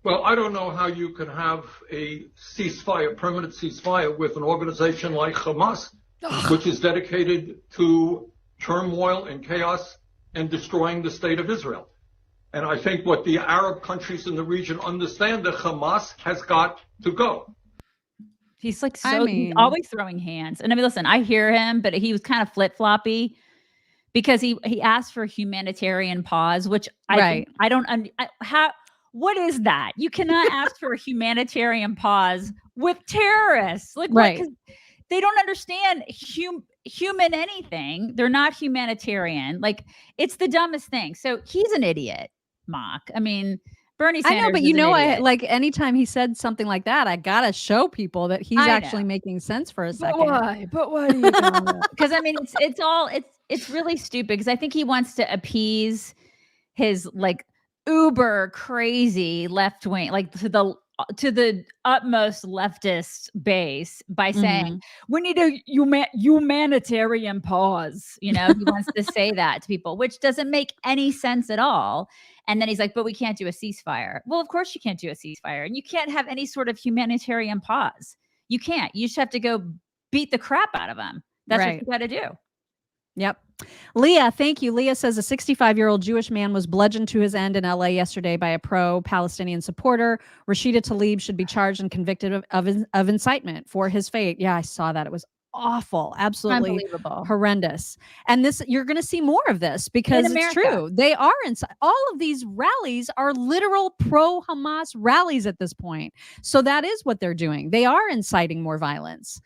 Well, I don't know how you can have a ceasefire, permanent ceasefire, with an organization like Hamas, which is dedicated to turmoil and chaos and destroying the state of Israel. And I think what the Arab countries in the region understand, that Hamas has got to go. He's like he's always throwing hands. And I mean, listen, I hear him, but he was kind of flip-floppy because he asked for a humanitarian pause, which I don't what is that? You cannot ask for a humanitarian pause with terrorists. Like, what? 'Cause they don't understand human anything. They're not humanitarian. Like, it's the dumbest thing. So he's an idiot, Mock. I mean, Bernie Sanders. I know, but you know, anytime he said something like that, I gotta show people that he's actually making sense for a second. But why do you do that? Because I mean, it's really stupid. Because I think he wants to appease his like uber crazy left wing, like to the utmost leftist base by saying we need a humanitarian pause. You know, he wants to say that to people, which doesn't make any sense at all. And then he's like, but we can't do a ceasefire. Well, of course you can't do a ceasefire, and you can't have any sort of humanitarian pause. You can't. You just have to go beat the crap out of them. That's what you got to do. Yep. Leah, thank you. Leah says a 65-year-old Jewish man was bludgeoned to his end in LA yesterday by a pro-Palestinian supporter. Rashida Tlaib should be charged and convicted of incitement for his fate. Yeah, I saw that. It was awful. Absolutely Unbelievable. horrendous. And this, you're going to see more of this because it's true. They are inside. All of these rallies are literal pro-Hamas rallies at this point. So that is what they're doing. They are inciting more violence.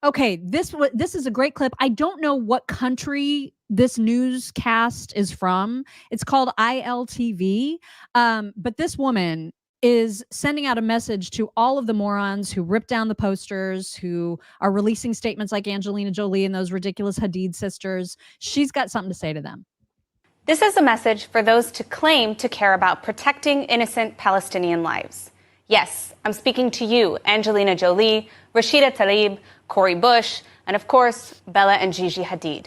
Okay, this is a great clip. I don't know what country this newscast is from. It's called ILTV. But this woman is sending out a message to all of the morons who rip down the posters, who are releasing statements like Angelina Jolie and those ridiculous Hadid sisters. She's got something to say to them. This is a message for those to claim to care about protecting innocent Palestinian lives. Yes, I'm speaking to you, Angelina Jolie, Rashida Tlaib, Cori Bush, and of course, Bella and Gigi Hadid.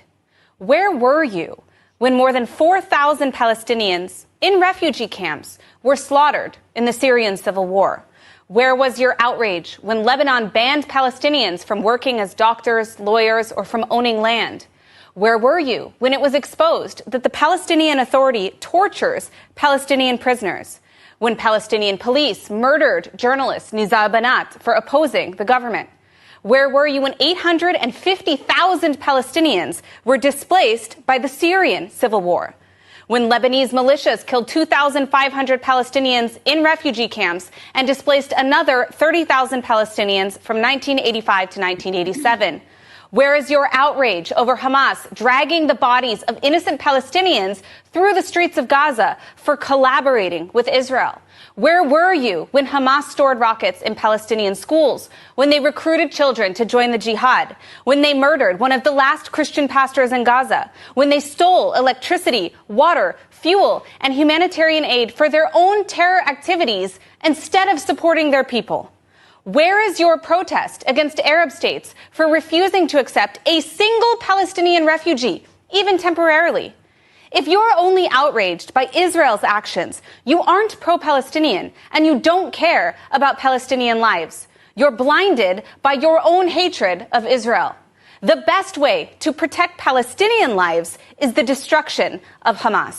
Where were you when more than 4,000 Palestinians in refugee camps were slaughtered in the Syrian civil war? Where was your outrage when Lebanon banned Palestinians from working as doctors, lawyers, or from owning land? Where were you when it was exposed that the Palestinian Authority tortures Palestinian prisoners? When Palestinian police murdered journalist Nizar Banat for opposing the government? Where were you when 850,000 Palestinians were displaced by the Syrian civil war? When Lebanese militias killed 2,500 Palestinians in refugee camps and displaced another 30,000 Palestinians from 1985 to 1987? Where is your outrage over Hamas dragging the bodies of innocent Palestinians through the streets of Gaza for collaborating with Israel? Where were you when Hamas stored rockets in Palestinian schools, when they recruited children to join the jihad, when they murdered one of the last Christian pastors in Gaza, when they stole electricity, water, fuel, and humanitarian aid for their own terror activities instead of supporting their people? Where is your protest against Arab states for refusing to accept a single Palestinian refugee, even temporarily? If you're only outraged by Israel's actions, you aren't pro-Palestinian and you don't care about Palestinian lives. You're blinded by your own hatred of Israel. The best way to protect Palestinian lives is the destruction of Hamas.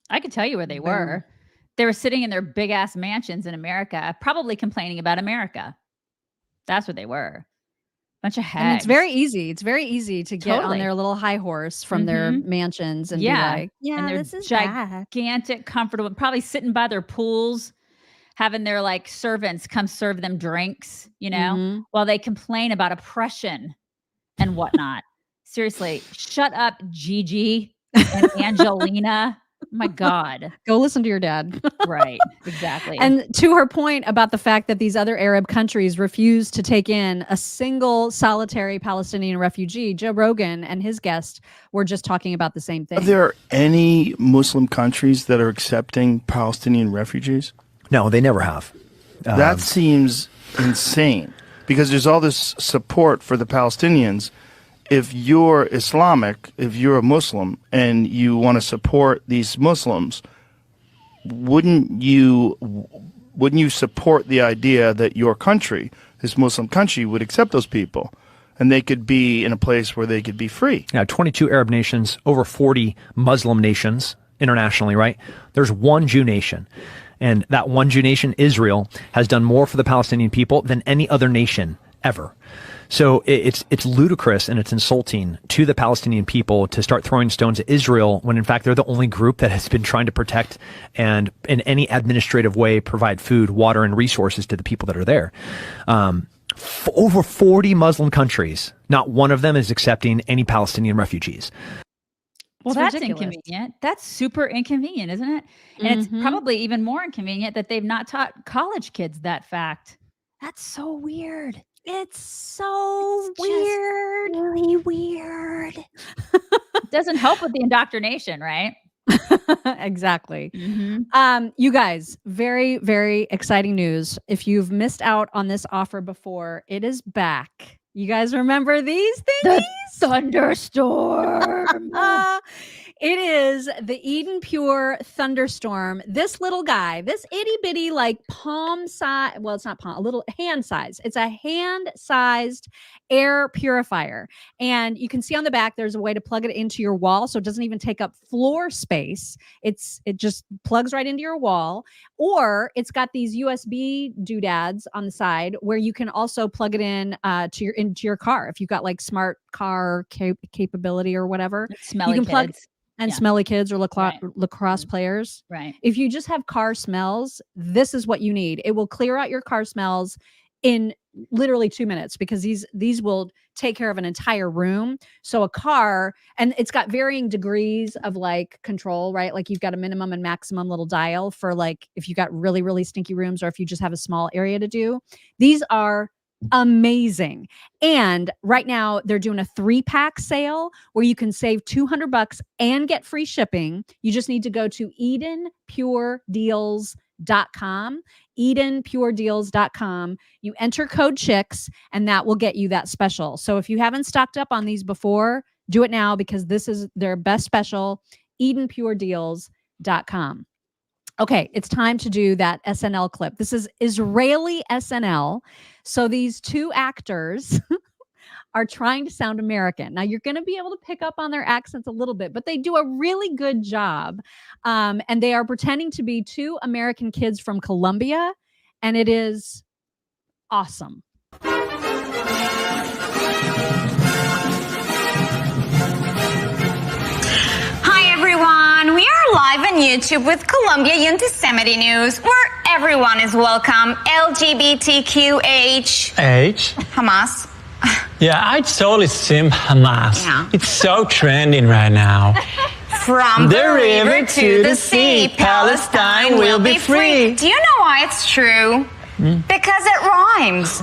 I could tell you where they were. They were sitting in their big ass mansions in America, probably complaining about America. That's what they were. Bunch of hags. And it's very easy. It's very easy to get on their little high horse from their mansions and be like, yeah, and they're this is gigantic, comfortable, probably sitting by their pools, having their like servants come serve them drinks, you know, while they complain about oppression and whatnot. Seriously, shut up, Gigi and Angelina. Oh my God. Go listen to your dad. Right. Exactly. And to her point about the fact that these other Arab countries refuse to take in a single solitary Palestinian refugee, Joe Rogan and his guest were just talking about the same thing. Are there any Muslim countries that are accepting Palestinian refugees? No, they never have. That seems insane because there's all this support for the Palestinians. If you're Islamic, if you're a Muslim and you want to support these Muslims, wouldn't you support the idea that your country, this Muslim country, would accept those people and they could be in a place where they could be free? Yeah, 22 Arab nations, over 40 Muslim nations internationally, right? There's one Jew nation. And that one Jew nation, Israel, has done more for the Palestinian people than any other nation ever. So it's ludicrous and it's insulting to the Palestinian people to start throwing stones at Israel when in fact they're the only group that has been trying to protect and in any administrative way provide food, water, and resources to the people that are there. Over 40 Muslim countries, not one of them is accepting any Palestinian refugees. Well, that's inconvenient. That's super inconvenient, isn't it? And it's probably even more inconvenient that they've not taught college kids that fact. That's so weird. It's so weird. Really weird. Doesn't help with the indoctrination, right? Exactly. You guys, very, very exciting news. If you've missed out on this offer before, it is back. You guys remember these things? The thunderstorm. It is the Eden Pure Thunderstorm. This little guy, this itty bitty, like palm size, well, it's not palm, a little hand size. It's a hand sized air purifier. And you can see on the back, there's a way to plug it into your wall. So it doesn't even take up floor space. It just plugs right into your wall. Or it's got these USB doodads on the side where you can also plug it in into your car. If you've got like smart car capability or whatever, Smelly you can plug kids. and Yeah. smelly kids or Right. lacrosse players. Right. If you just have car smells, this is what you need. It will clear out your car smells in literally 2 minutes because these will take care of an entire room. So a car, and it's got varying degrees of like control, right? Like you've got a minimum and maximum little dial for like if you got really, really stinky rooms or if you just have a small area to do. These are amazing. And right now they're doing a 3-pack sale where you can save $200 and get free shipping. You just need to go to EdenPureDeals.com. EdenPureDeals.com. You enter code CHICKS and that will get you that special. So if you haven't stocked up on these before, do it now because this is their best special. EdenPureDeals.com. Okay, it's time to do that SNL clip. This is Israeli SNL. So these two actors are trying to sound American. Now, you're going to be able to pick up on their accents a little bit, but they do a really good job. And they are pretending to be two American kids from Colombia, and it is awesome. Hi everyone, we are live on YouTube with Colombia Anti-Semitic News, where everyone is welcome. LGBTQH. H? Hamas. Yeah, I totally sim Hamas. Yeah. It's so trending right now. From the river to the sea, Palestine will be free. Do you know why it's true? Because it rhymes.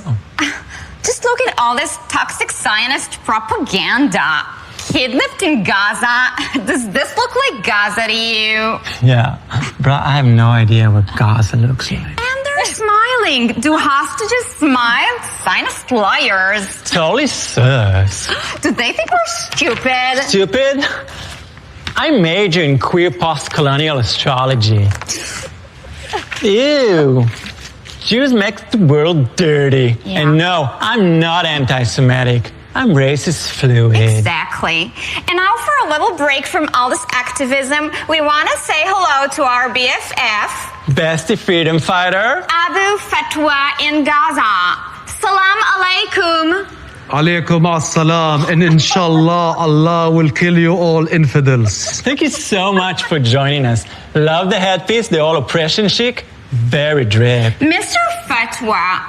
Just look at all this toxic Zionist propaganda. Kidnapped in Gaza. Does this look like Gaza to you? Yeah, bro, I have no idea what Gaza looks like. And they're smiling. Do hostages smile? Zionist liars. Totally sus. Do they think we're stupid? Stupid? I major in queer post-colonial astrology. Ew. Jews make the world dirty. Yeah. And no, I'm not anti-Semitic. I'm racist fluid. Exactly. And now for a little break from all this activism, we want to say hello to our BFF, Bestie freedom fighter. Abu Fatwa in Gaza. Salam alaikum. Alaikum assalam, and inshallah, Allah will kill you all infidels. Thank you so much for joining us. Love the headpiece, the all oppression chic. Very drip. Mr. Fatwa,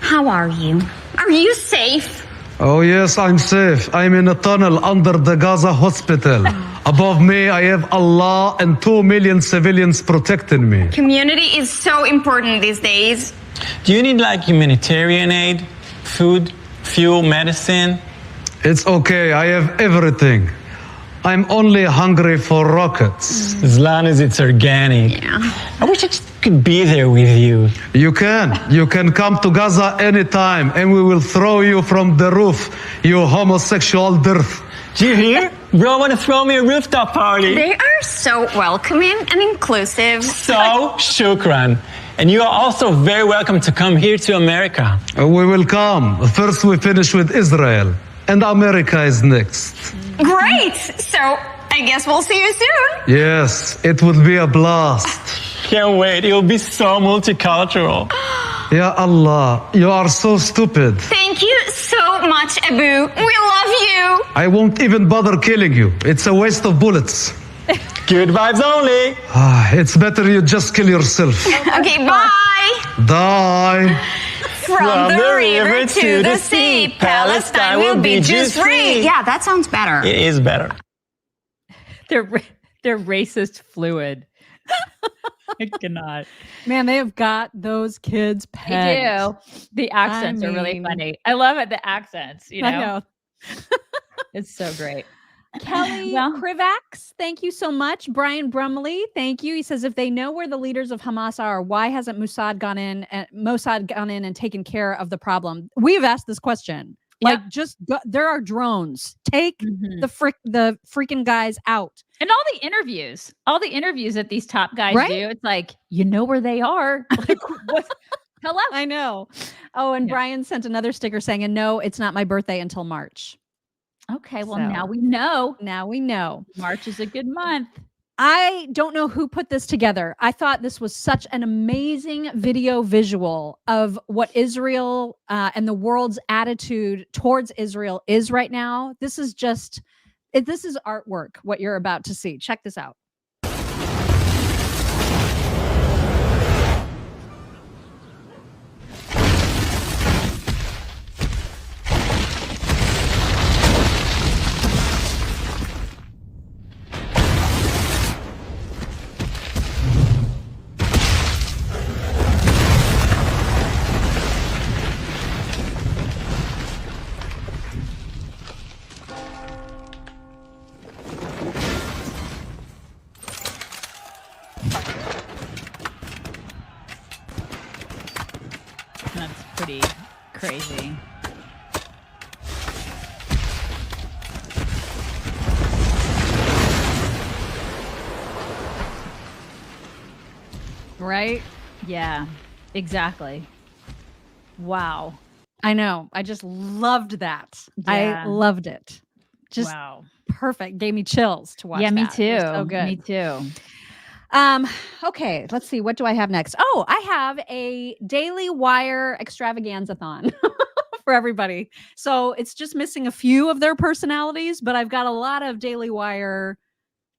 how are you? Are you safe? Oh yes, I'm safe. I'm in a tunnel under the Gaza hospital. Above me, I have Allah and 2 million civilians protecting me. Community is so important these days. Do you need like humanitarian aid, food, fuel, medicine? It's okay, I have everything. I'm only hungry for rockets. As long as it's organic. Yeah. I wish I just could be there with you. You can come to Gaza anytime and we will throw you from the roof, you homosexual dirt. Do you hear? Bro, want to throw me a rooftop party? They are so welcoming and inclusive. So, shukran. And you are also very welcome to come here to America. We will come. First we finish with Israel. And America is next. Great. So I guess we'll see you soon. Yes, it would be a blast. Can't wait. It will be so multicultural. Ya Allah, you are so stupid. Thank you so much, Abu. We love you. I won't even bother killing you. It's a waste of bullets. Good vibes only. It's better you just kill yourself. Okay, bye. Die. From the river to the sea, Palestine will be Jews free. Yeah, that sounds better. It is better. They're racist fluid. I cannot. Man, they have got those kids They pegged. do. The accents are really funny. I love it. The accents, you know. I know. It's so great. Kelly Krivax, thank you so much. Brian Brumley, thank you. He says, if they know where the leaders of Hamas are, why hasn't Mossad gone in and taken care of the problem? We've asked this question Like, just go, there are drones. Take the freaking guys out. And all the interviews that these top guys Right? do, it's like, you know where they are. Like, what? Hello? I know. Oh, and Brian sent another sticker saying, and no, it's not my birthday until March. Okay, well, now we know. Now we know. March is a good month. I don't know who put this together. I thought this was such an amazing video visual of what Israel and the world's attitude towards Israel is right now. This is this is artwork, what you're about to see. Check this out. That's pretty crazy. Right? Yeah, exactly. Wow. I know. I just loved that. Yeah. I loved it. Just wow. Perfect. Gave me chills to watch. Yeah, me that. It was so too. good. Me too. Okay, let's see. What do I have next? Oh, I have a Daily Wire extravaganza-thon for everybody. So it's just missing a few of their personalities, but I've got a lot of Daily Wire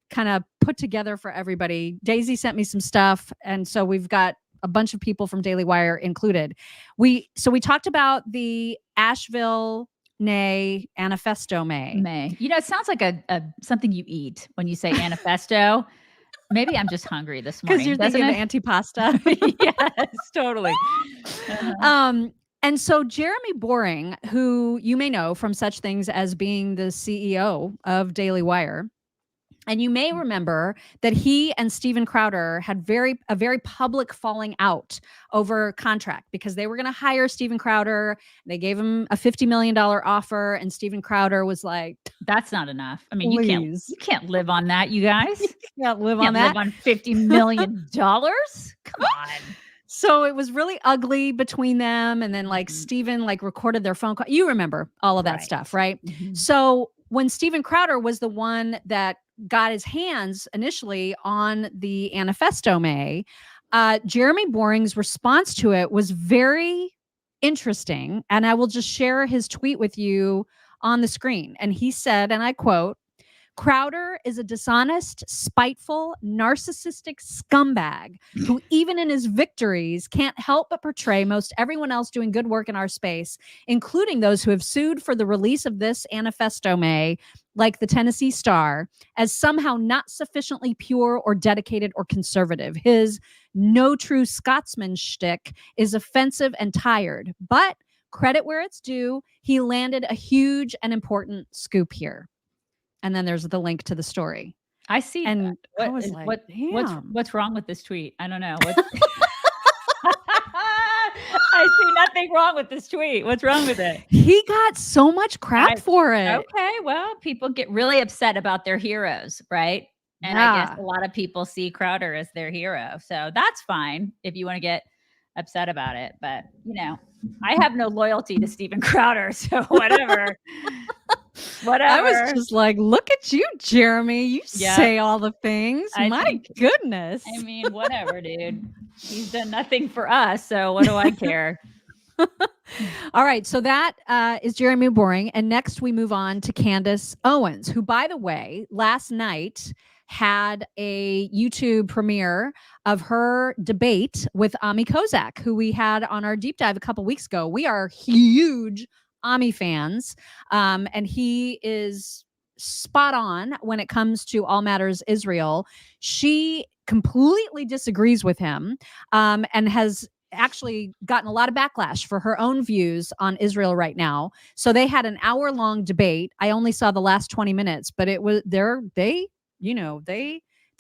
kind of put together for everybody. Daisy sent me some stuff, and so we've got a bunch of people from Daily Wire included. We talked about the Asheville nay Manifesto May. You know, it sounds like a something you eat when you say manifesto. Maybe I'm just hungry this morning. Because you're thinking of antipasta. Yes, totally. And so Jeremy Boring, who you may know from such things as being the CEO of Daily Wire, and you may remember that he and Steven Crowder had a very public falling out over contract because they were going to hire Steven Crowder. They gave him a $50 million offer, and Steven Crowder was like, "That's not enough. I mean, please. you can't live on that, you guys. You can't live You on can't that. live on $50 million. Come on." So it was really ugly between them. And then like Steven like recorded their phone call. You remember all of that stuff, right? So when Steven Crowder was the one that got his hands initially on the Manifesto May, Jeremy Boring's response to it was very interesting. And I will just share his tweet with you on the screen. And he said, and I quote, "Crowder is a dishonest, spiteful, narcissistic scumbag who even in his victories can't help but portray most everyone else doing good work in our space, including those who have sued for the release of this Manifesto May, like the Tennessee Star, as somehow not sufficiently pure or dedicated or conservative. His no true Scotsman shtick is offensive and tired, but credit where it's due, he landed a huge and important scoop here." And then there's the link to the story. I see. And that. I was like, what's wrong with this tweet? I don't know. I see nothing wrong with this tweet. What's wrong with it? He got so much crap for it. Okay, well, people get really upset about their heroes, right? And I guess a lot of people see Crowder as their hero. So that's fine if you want to get upset about it. But, you know, I have no loyalty to Steven Crowder, so whatever. Whatever. I was just like, look at you, Jeremy. You say all the things. My goodness. I mean, whatever, dude. He's done nothing for us, so what do I care? All right. So that is Jeremy Boring. And next we move on to Candace Owens, who, by the way, last night had a YouTube premiere of her debate with Ami Kozak, who we had on our deep dive a couple weeks ago. We are huge Ami fans, and he is spot on when it comes to all matters Israel. She completely disagrees with him, and has actually gotten a lot of backlash for her own views on Israel right now. So they had an hour-long debate. I only saw the last 20 minutes, but it was they're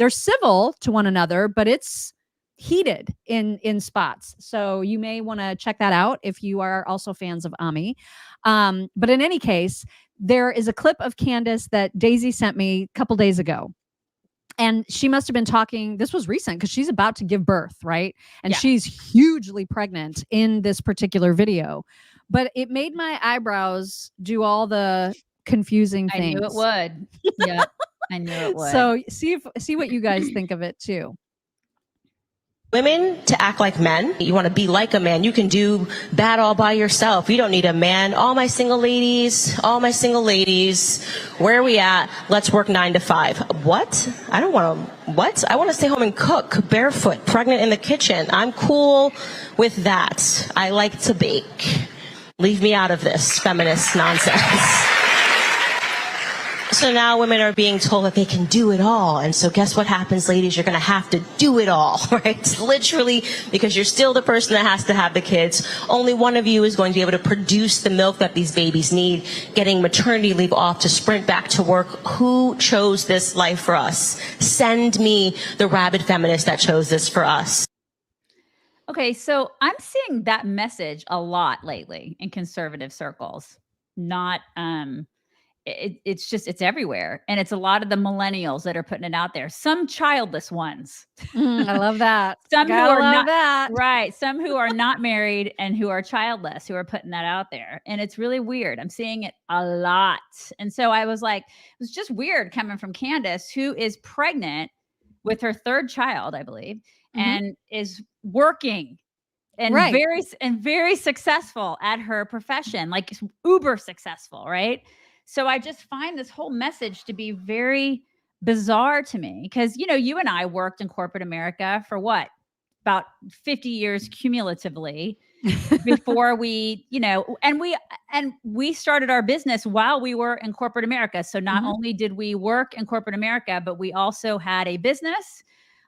civil to one another, but it's heated in spots. So you may want to check that out if you are also fans of Ami. But in any case, there is a clip of Candace that Daisy sent me a couple days ago. And she must have been talking, this was recent because she's about to give birth, right? And Yeah. she's hugely pregnant in this particular video. But it made my eyebrows do all the confusing I things. knew it would. Yep. I knew it would. So see what you guys think of it too. Women to act like men. You want to be like a man. You can do that all by yourself. You don't need a man. All my single ladies, where are we at? Let's work 9 to 5. What? I don't want to, what? I want to stay home and cook, barefoot, pregnant in the kitchen. I'm cool with that. I like to bake. Leave me out of this feminist nonsense. So now women are being told that they can do it all. And so guess what happens, ladies? You're going to have to do it all, right? Literally, because you're still the person that has to have the kids. Only one of you is going to be able to produce the milk that these babies need, getting maternity leave off to sprint back to work. Who chose this life for us? Send me the rabid feminist that chose this for us. Okay, so I'm seeing that message a lot lately in conservative circles. Not it's everywhere, and it's a lot of the millennials that are putting it out there. Some childless ones. I love that. Some who Gotta are love not that. right. Some who are not married and who are childless, who are putting that out there, and it's really weird. I'm seeing it a lot, and so I was like, it was just weird coming from Candace, who is pregnant with her third child, I believe, and is working. And Right. very successful at her profession, like uber successful, right? So I just find this whole message to be very bizarre to me because, you know, you and I worked in corporate America for what? About 50 years cumulatively before we, you know, and we started our business while we were in corporate America. So not only did we work in corporate America, but we also had a business.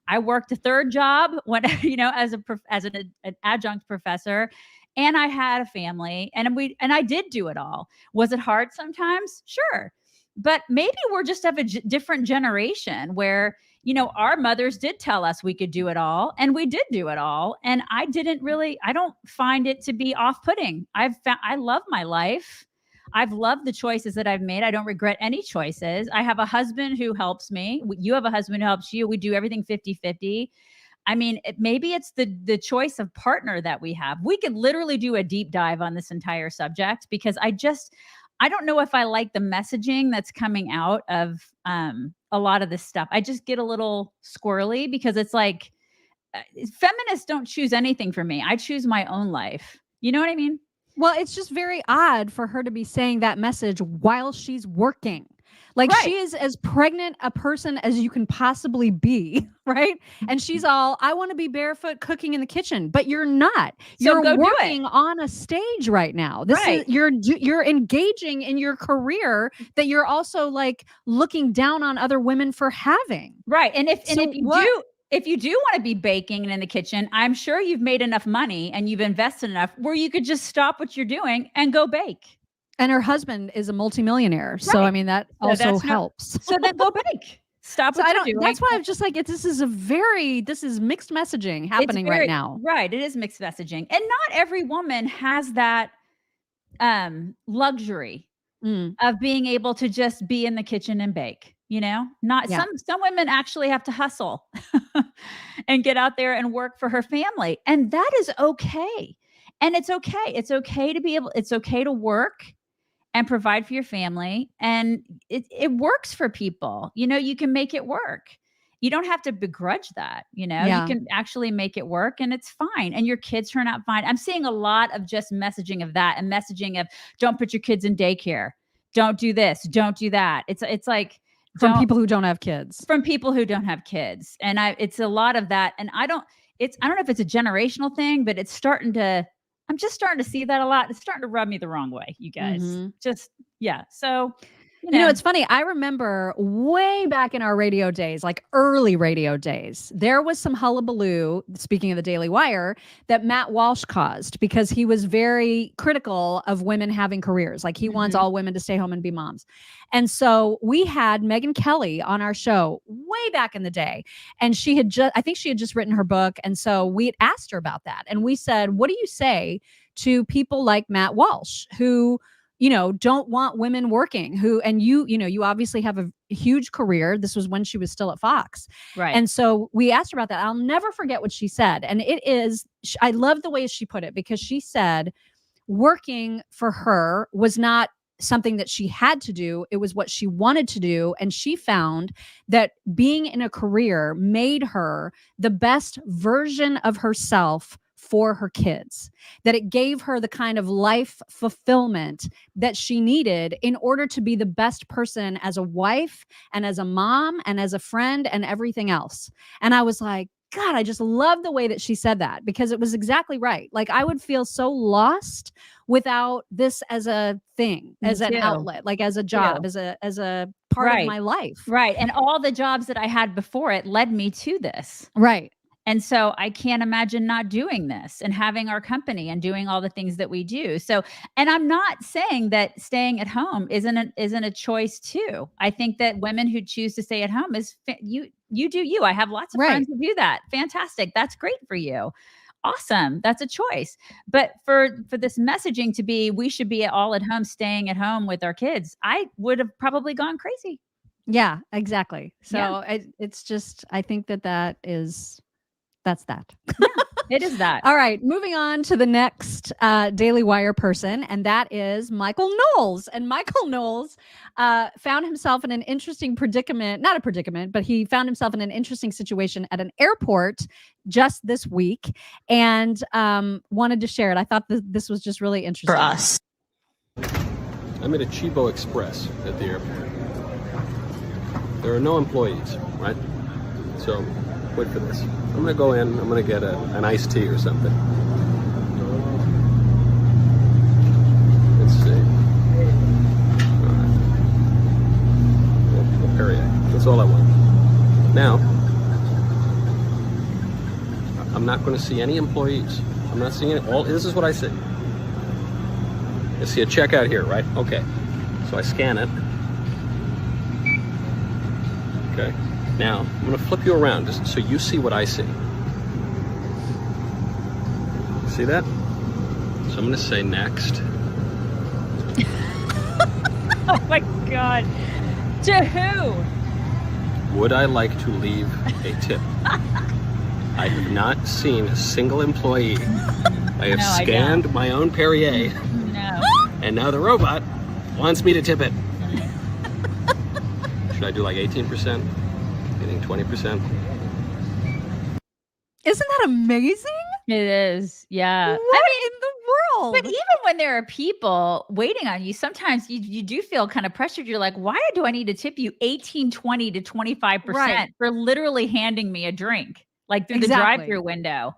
I worked a third job when, you know, as an adjunct professor, and I had a family, and I did do it all. Was it hard sometimes? Sure. But maybe we're just of a different generation where, you know, our mothers did tell us we could do it all, and we did do it all. And I don't find it to be off-putting. I love my life. I've loved the choices that I've made. I don't regret any choices. I have a husband who helps me. You have a husband who helps you. We do everything 50-50. I mean, maybe it's the choice of partner that we have. We could literally do a deep dive on this entire subject because I don't know if I like the messaging that's coming out of a lot of this stuff. I just get a little squirrely because it's like feminists don't choose anything for me. I choose my own life. You know what I mean? Well, it's just very odd for her to be saying that message while she's working. Like she is as pregnant a person as you can possibly be, right? And she's all, I want to be barefoot cooking in the kitchen, but you're not. So You're working on a stage right now. This is you're engaging in your career that you're also like looking down on other women for having. Right. And if you do want to be baking and in the kitchen, I'm sure you've made enough money and you've invested enough where you could just stop what you're doing and go bake. And her husband is a multimillionaire. Right. So, I mean, that also helps. So then go bake. Stop what you're doing. That's why I'm just like, this is mixed messaging happening right now. Right. It is mixed messaging. And not every woman has that luxury of being able to just be in the kitchen and bake. You know, some women actually have to hustle and get out there and work for her family. And that is okay. And it's okay. It's okay to it's okay to work and provide for your family. And it works for people. You know, you can make it work. You don't have to begrudge that. You know, you can actually make it work and it's fine. And your kids turn out fine. I'm seeing a lot of just messaging of that and messaging of don't put your kids in daycare. Don't do this. Don't do that. It's like, from people who don't have kids. From people who don't have kids. And it's a lot of that. And I don't know if it's a generational thing, but I'm just starting to see that a lot. It's starting to rub me the wrong way, you guys. So You know, it's funny. I remember way back in our radio days, like early radio days, there was some hullabaloo, speaking of the Daily Wire, that Matt Walsh caused because he was very critical of women having careers. Like he wants all women to stay home and be moms. And so we had Megyn Kelly on our show way back in the day. And I think she had just written her book. And so we asked her about that. And we said, what do you say to people like Matt Walsh who, you know, don't want women working, and you obviously have a huge career. This was when she was still at Fox. Right. And so we asked her about that. I'll never forget what she said. And I love the way she put it, because she said working for her was not something that she had to do. It was what she wanted to do. And she found that being in a career made her the best version of herself for her kids, that it gave her the kind of life fulfillment that she needed in order to be the best person as a wife and as a mom and as a friend and everything else. And I was like, God, I just love the way that she said that, because it was exactly right. Like I would feel so lost without this as a thing, as an outlet, like as a job, as a part of my life. Right. And all the jobs that I had before it led me to this. Right. And so I can't imagine not doing this and having our company and doing all the things that we do. So, and I'm not saying that staying at home isn't a choice too. I think that women who choose to stay at home you do you. I have lots of friends who do that. Fantastic. That's great for you. Awesome. That's a choice. But for this messaging to be, we should be all at home, staying at home with our kids, I would have probably gone crazy. Yeah, exactly. So it's just, I think that's that. Yeah, it is that. All right. Moving on to the next Daily Wire person, and that is Michael Knowles. And Michael Knowles found himself in an interesting predicament, not a predicament, but he found himself in an interesting situation at an airport just this week and wanted to share it. I thought this was just really interesting. For us. I'm at a Chibo Express at the airport. There are no employees, right? So wait for this. I'm going to go in. I'm going to get an iced tea or something. Let's see. All right. Well, Perrier. That's all I want. Now, I'm not going to see any employees. I'm not seeing it. This is what I see. I see a checkout here, right? Okay. So I scan it. Okay. Now, I'm going to flip you around just so you see what I see. See that? So I'm going to say next. Oh my God. To who? Would I like to leave a tip? I have not seen a single employee. I have scanned my own Perrier. No. And now the robot wants me to tip it. Should I do like 18%? You think 20%? Isn't that amazing? It is. Yeah. What in the world? But even when there are people waiting on you, sometimes you do feel kind of pressured. You're like, why do I need to tip you 18, 20 to 25% for literally handing me a drink? Like through the drive-through window.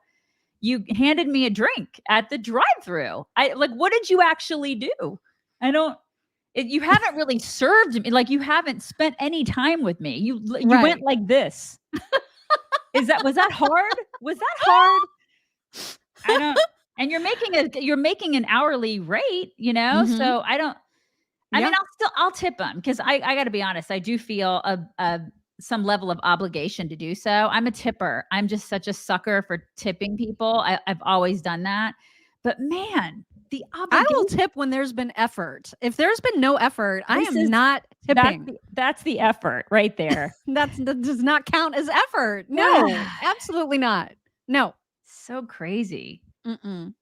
You handed me a drink at the drive-through. What did you actually do? You haven't really served me. Like you haven't spent any time with me. You went like this. Was that hard? Was that hard? And you're making an hourly rate, you know? Mm-hmm. So I mean, I'll tip them because I got to be honest. I do feel some level of obligation to do so. I'm a tipper. I'm just such a sucker for tipping people. I've always done that. But man, the obligation. I will tip when there's been effort. If there's been no effort, I am not tipping. That's the effort right there. That does not count as effort. No, absolutely not. No. So crazy. Mm-mm.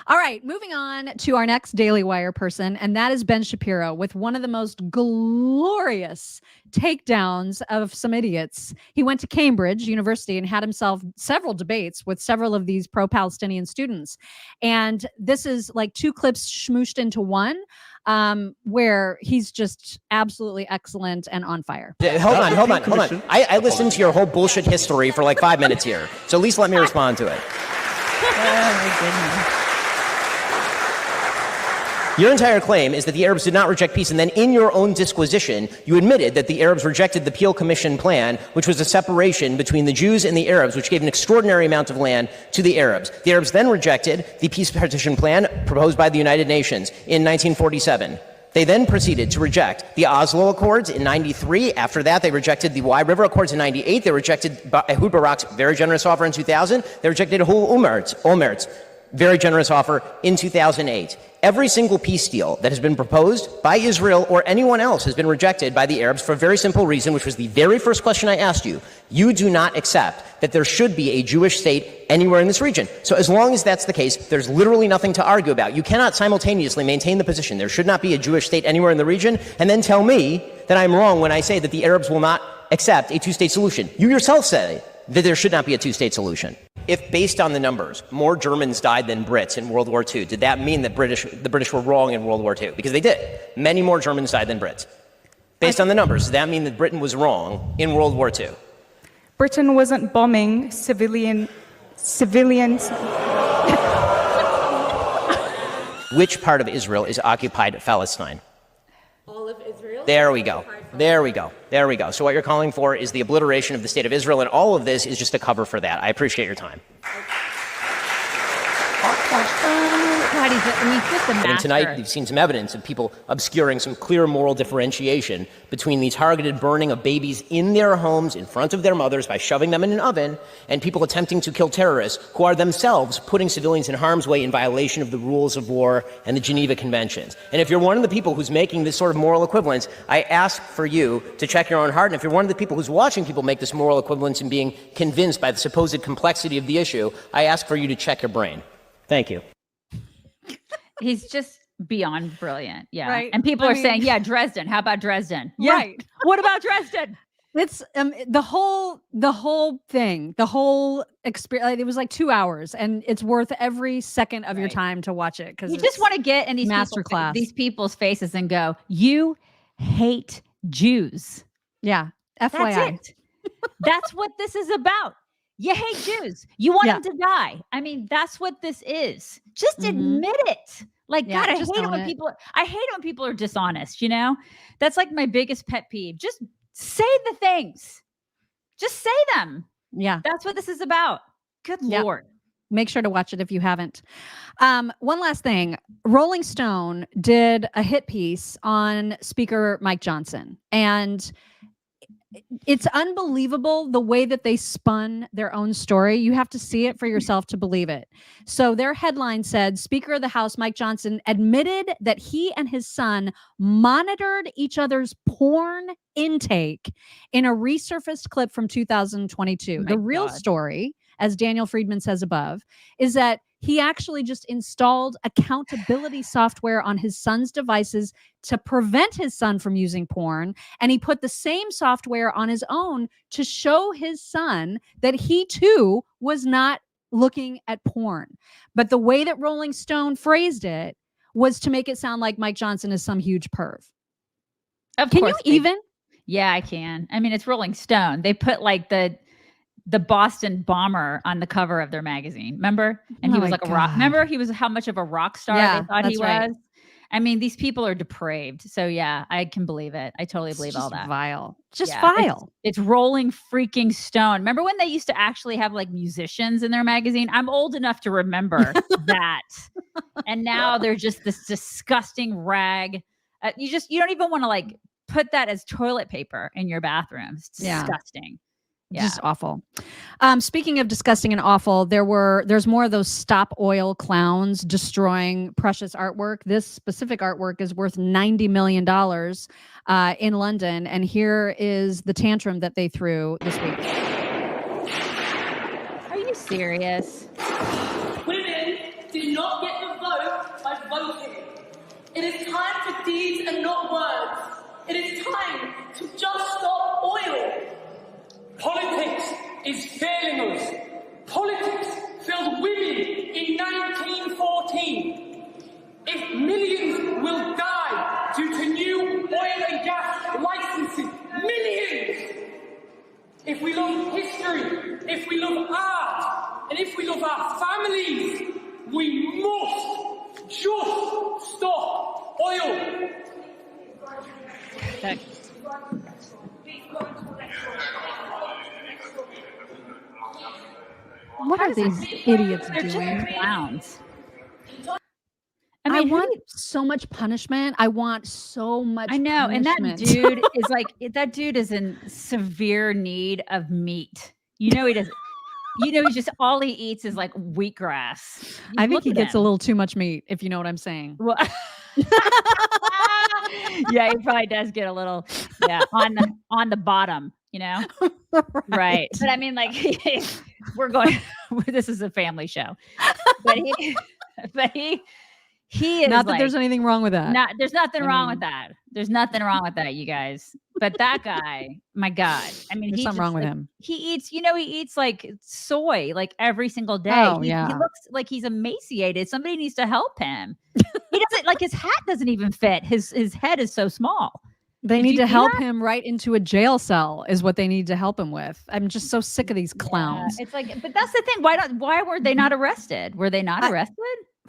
All right, moving on to our next Daily Wire person, and that is Ben Shapiro with one of the most glorious takedowns of some idiots. He went to Cambridge University and had himself several debates with several of these pro-Palestinian students. And this is like two clips smooshed into one, where he's just absolutely excellent and on fire. Hold on. I listened to your whole bullshit history for like 5 minutes here, so at least let me respond to it. Oh my goodness. Your entire claim is that the Arabs did not reject peace, and then in your own disquisition, you admitted that the Arabs rejected the Peel Commission plan, which was a separation between the Jews and the Arabs, which gave an extraordinary amount of land to the Arabs. The Arabs then rejected the peace partition plan proposed by the United Nations in 1947. They then proceeded to reject the Oslo Accords in 93. After that, they rejected the Wye River Accords in 98. They rejected Ehud Barak's very generous offer in 2000. They rejected Olmert's very generous offer in 2008. Every single peace deal that has been proposed by Israel or anyone else has been rejected by the Arabs for a very simple reason, which was the very first question I asked you. You do not accept that there should be a Jewish state anywhere in this region. So as long as that's the case, there's literally nothing to argue about. You cannot simultaneously maintain the position there should not be a Jewish state anywhere in the region and then tell me that I'm wrong when I say that the Arabs will not accept a two-state solution. You yourself say that there should not be a two-state solution. If, based on the numbers, more Germans died than Brits in World War II, did that mean that the British were wrong in World War II? Because they did. Many more Germans died than Brits. Based on the numbers, does that mean that Britain was wrong in World War II? Britain wasn't bombing civilians. Which part of Israel is occupied Palestine? All of Israel. There we go. There we go. There we go. So what you're calling for is the obliteration of the state of Israel, and all of this is just a cover for that. I appreciate your time. God, he's just a master. And tonight, you've seen some evidence of people obscuring some clear moral differentiation between the targeted burning of babies in their homes in front of their mothers by shoving them in an oven and people attempting to kill terrorists who are themselves putting civilians in harm's way in violation of the rules of war and the Geneva Conventions. And if you're one of the people who's making this sort of moral equivalence, I ask for you to check your own heart. And if you're one of the people who's watching people make this moral equivalence and being convinced by the supposed complexity of the issue, I ask for you to check your brain. Thank you. He's just beyond brilliant. Yeah. Right. And people are saying, yeah, Dresden. How about Dresden? Yeah. Right. What about Dresden? It's the whole thing, the whole experience. It was like 2 hours, and it's worth every second of your time to watch it because You just want to get in these people's faces and go, "You hate Jews." Yeah. FYI. That's it. That's what this is about. You hate Jews. You want them to die. I mean, that's what this is. Just admit it. Like, God, I hate it when people are dishonest, you know? That's like my biggest pet peeve. Just say the things. Just say them. Yeah. That's what this is about. Good Lord. Make sure to watch it if you haven't. One last thing. Rolling Stone did a hit piece on Speaker Mike Johnson, and it's unbelievable the way that they spun their own story. You have to see it for yourself to believe it. So their headline said, Speaker of the House Mike Johnson admitted that he and his son monitored each other's porn intake in a resurfaced clip from 2022. The real story, as Daniel Friedman says above, is that he actually just installed accountability software on his son's devices to prevent his son from using porn. And he put the same software on his own to show his son that he too was not looking at porn. But the way that Rolling Stone phrased it was to make it sound like Mike Johnson is some huge perv. Can you even? Yeah, I can. I mean, it's Rolling Stone. They put like the Boston bomber on the cover of their magazine. Remember? And he was like a rock. Remember? He was how much of a rock star they thought he was. Right. I mean, these people are depraved. So yeah, I can believe it. I totally believe all that. Vile. Just vile. It's Rolling freaking Stone. Remember when they used to actually have like musicians in their magazine? I'm old enough to remember that. And now they're just this disgusting rag. You don't even want to like put that as toilet paper in your bathroom. It's disgusting. Yeah. Just awful. Speaking of disgusting and awful, there's more of those stop oil clowns destroying precious artwork. This specific artwork is worth $90 million in London. And here is the tantrum that they threw this week. Are you serious? Women did not get the vote by voting. It is time for deeds and not words. It is time to just stop oil. Politics is failing us. Politics failed women in 1914. If millions will die due to new oil and gas licensing, millions! If we love history, if we love art, and if we love our families, we must just stop stop oil. What are these idiots They're doing? just clowns. I want so much punishment. I want so much I know, and that punishment. dude is like that dude is in severe need of meat. You know he doesn't. You know, he's just all he eats is like wheatgrass. I think Look he at gets a him. little too much meat, if you know what I'm saying. Well, yeah, he probably does get a little, on the bottom, you know, right? But I mean, like, we're going. This is a family show, but he is Not that like, there's anything wrong with that. there's nothing wrong with that. There's nothing wrong with that, you guys. But that guy, my God, I mean, There's something wrong with him. He eats, he eats like soy like every single day. Oh, He yeah. looks like he's emaciated. Somebody needs to help him. He doesn't like his hat doesn't even fit. His head is so small. They Did need you to see help that? him right into a jail cell is what they need to help him with. I'm just so sick of these clowns. It's like, but that's the thing. Why were they not arrested? Were they not arrested?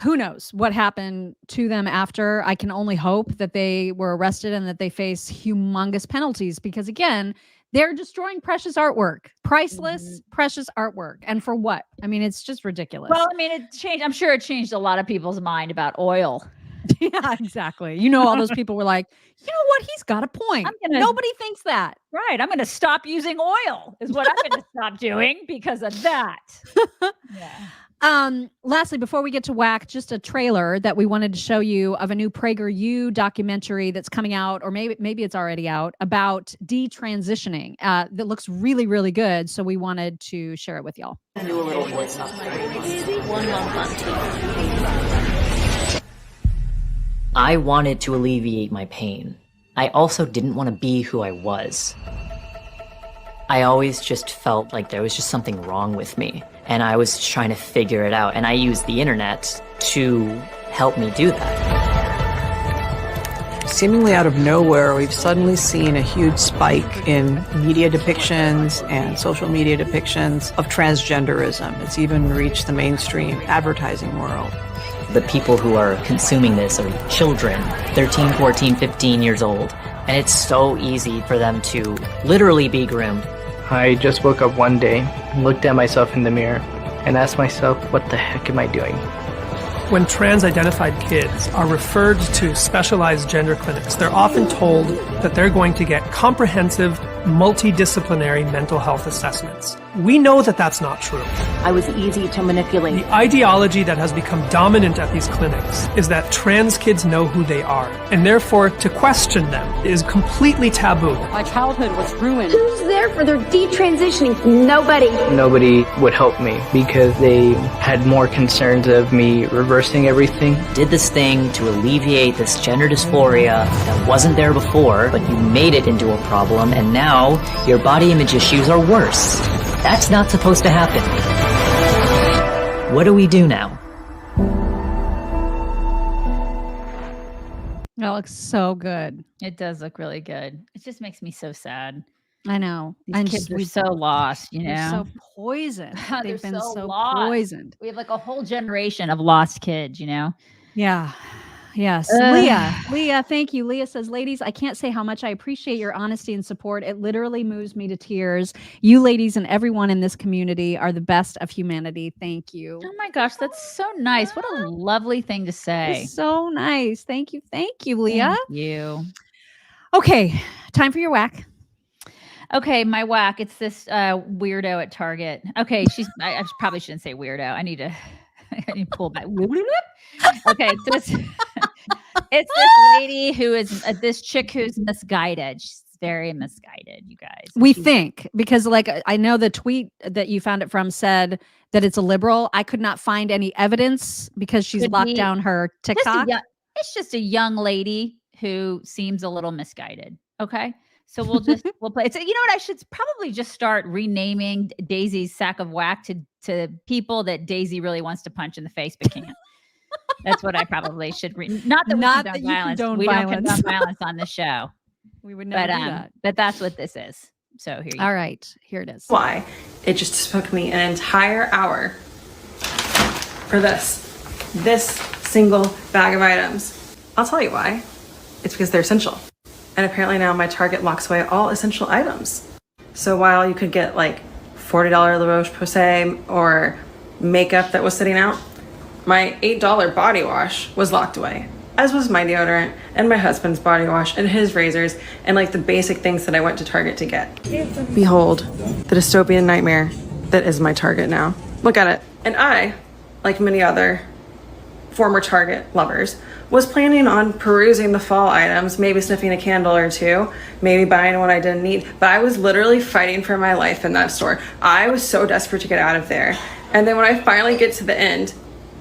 Who knows what happened to them after? I can only hope that they were arrested and that they face humongous penalties because, again, they're destroying precious artwork, priceless, precious artwork. And for what? I mean, it's just ridiculous. Well, I mean, it changed. I'm sure it changed a lot of people's mind about oil. Yeah, exactly. You know, all those people were like, you know what? He's got a point. Nobody thinks that. Right. I'm going to stop using oil is what I'm going to stop doing because of that. Lastly, before we get to whack, just a trailer that we wanted to show you of a new PragerU documentary that's coming out, or maybe it's already out, about detransitioning. That looks really, really good. So we wanted to share it with y'all. I wanted to alleviate my pain. I also didn't want to be who I was. I always just felt like there was just something wrong with me, and I was trying to figure it out, and I used the internet to help me do that. Seemingly out of nowhere, we've suddenly seen a huge spike in media depictions and social media depictions of transgenderism. It's even reached the mainstream advertising world. The people who are consuming this are children, 13, 14, 15 years old, and it's so easy for them to literally be groomed. I just woke up one day, looked at myself in the mirror, and asked myself, what the heck am I doing? When trans-identified kids are referred to specialized gender clinics, they're often told that they're going to get comprehensive, multidisciplinary mental health assessments. We know that that's not true. I was easy to manipulate. The ideology that has become dominant at these clinics is that trans kids know who they are, and therefore to question them is completely taboo. My childhood was ruined. Who's there for their detransitioning? Nobody. Nobody would help me because they had more concerns of me reversing everything. Did this thing to alleviate this gender dysphoria that wasn't there before, but you made it into a problem, and now your body image issues are worse. That's not supposed to happen. What do we do now? That looks so good. It does look really good. It just makes me so sad. I know. These kids are so lost, you know? They're so poisoned. They've been so lost. poisoned. We have like a whole generation of lost kids, you know? Yeah. Yes. Leah, thank you. Leah says, ladies, I can't say how much I appreciate your honesty and support. It literally moves me to tears. You ladies and everyone in this community are the best of humanity. Thank you. Oh my gosh, that's so nice. What a lovely thing to say. It's so nice. Thank you. Thank you, Leah. Thank you. Okay. Time for your whack. Okay, my whack. It's this weirdo at Target. Okay, I probably shouldn't say weirdo. I need to pull back. Okay, so it's this lady who is this chick who's misguided. She's very misguided, you guys. We think, because like I know the tweet that you found it from said that it's a liberal. I could not find any evidence because she's locked down her TikTok. It's just a young lady who seems a little misguided. Okay. So we'll play. So you know what? I should probably just start renaming Daisy's sack of whack to people that Daisy really wants to punch in the face but can't. That's what I probably should. Not that we condone violence. We don't condone violence on the show. We would never do that. But that's what this is. So here you go. All right, here it is. Why? It just took me an entire hour for this single bag of items. I'll tell you why. It's because they're essential. And apparently now my Target locks away all essential items. So while you could get like $40 La Roche-Posay or makeup that was sitting out, my $8 body wash was locked away, as was my deodorant and my husband's body wash and his razors and like the basic things that I went to Target to get. Behold, the dystopian nightmare that is my Target now. Look at it. And I, like many other former Target lovers, was planning on perusing the fall items, maybe sniffing a candle or two, maybe buying what I didn't need. But I was literally fighting for my life in that store. I was so desperate to get out of there. And then when I finally get to the end,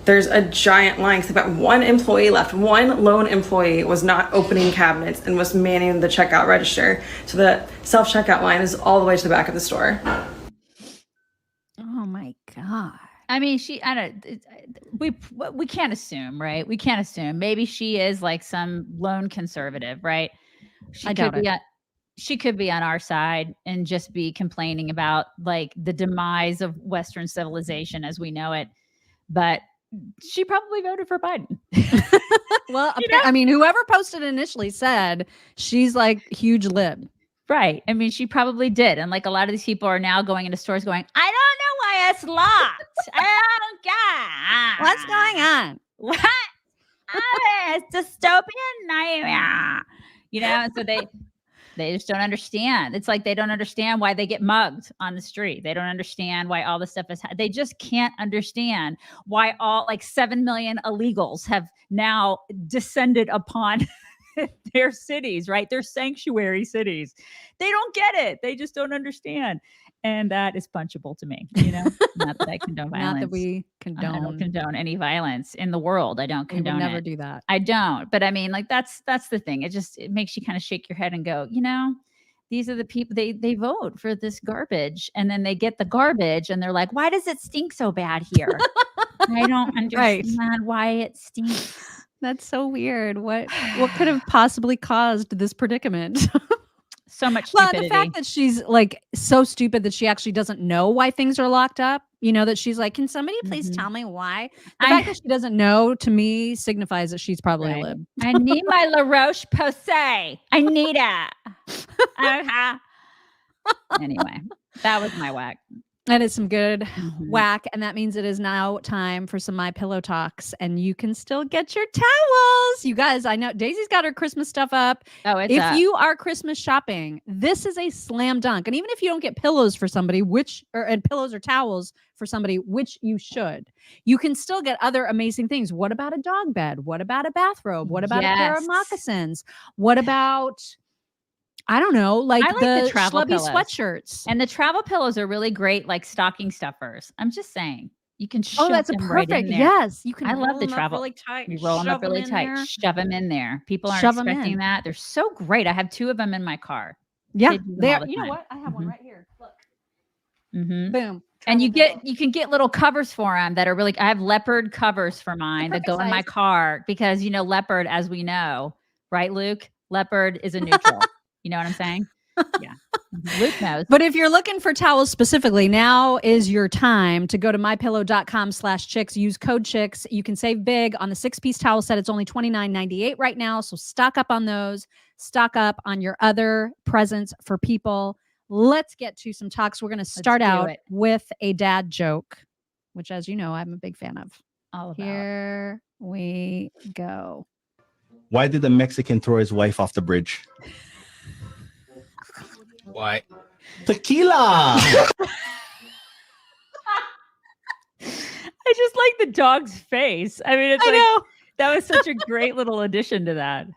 there's a giant line because about one employee left. One lone employee was not opening cabinets and was manning the checkout register. So the self-checkout line is all the way to the back of the store. Oh my God. I mean, we can't assume, right? We can't assume. Maybe she is like some lone conservative, right? I doubt it. She could be on our side and just be complaining about like the demise of Western civilization as we know it. But she probably voted for Biden. Well, I mean, whoever posted initially said she's like huge lib. Right. I mean, she probably did. And like a lot of these people are now going into stores going, I don't know why it's locked. I don't get What's going on? What? Oh, it's dystopian nightmare. You know, and so they just don't understand. It's like they don't understand why they get mugged on the street. They don't understand why all this stuff is. They just can't understand why all like 7 million illegals have now descended upon their cities, right? Their sanctuary cities. They don't get it. They just don't understand. And that is punchable to me, you know, not that I condone violence. Not that we condone. I don't condone any violence in the world. I don't condone We would never it. do that. I don't. But I mean, like, that's the thing. It makes you kind of shake your head and go, you know, these are the people, they vote for this garbage. And then they get the garbage and they're like, why does it stink so bad here? I don't understand why it stinks. That's so weird. What could have possibly caused this predicament? So much well, stupidity. The fact that she's like so stupid that she actually doesn't know why things are locked up, you know, that she's like, can somebody please tell me why? The fact that she doesn't know to me signifies that she's probably a lib. I need my La Roche-Posay. I need it. Anyway, that was my whack. That is some good whack. And that means it is now time for some My Pillow talks. And you can still get your towels. You guys, I know Daisy's got her Christmas stuff up. Oh, it's if up. you are Christmas shopping, this is a slam dunk. And even if you don't get pillows for somebody, and pillows or towels for somebody, which you should, you can still get other amazing things. What about a dog bed? What about a bathrobe? What about a pair of moccasins? What about... I don't know, like the travel schlubby pillows. sweatshirts. And the travel pillows are really great, like stocking stuffers. I'm just saying. You can shove that's a them right in perfect. there. Yes, you can. I love the travel. Really tight. You roll them up really tight. There. Shove them in there. People aren't Shove 'em expecting in. that. They're so great. I have 2 of them in my car. Yeah, They do them there. all the You know time. what? I have one right here. Look. Mhm. Boom. And you can get little covers for them that are really. I have leopard covers for mine that go in my car because you know leopard, as we know, right, Luke? Leopard is a neutral. You know what I'm saying? Yeah. Luke knows. But if you're looking for towels specifically, now is your time to go to mypillow.com/chicks. Use code chicks. You can save big on the 6-piece towel set. It's only $29.98 right now. So stock up on those. Stock up on your other presents for people. Let's get to some talks. We're going to start out with a dad joke, which, as you know, I'm a big fan of. All about. Here we go. Why did the Mexican throw his wife off the bridge? Why? Tequila! I just like the dog's face. I mean, I know. That was such a great little addition to that.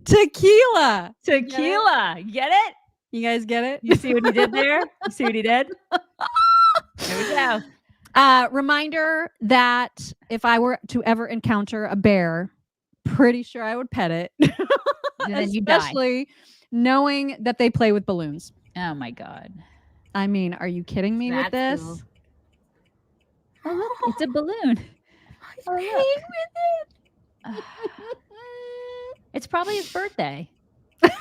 Tequila. Tequila. Get it? You guys get it? You see what he did there? You see what he did? There we go. Reminder that if I were to ever encounter a bear, pretty sure I would pet it. And then you die. Especially knowing that they play with balloons. Oh my God. I mean, are you kidding me with this? Cool. Oh, look, it's a balloon. Playing with it. It's probably his birthday. Look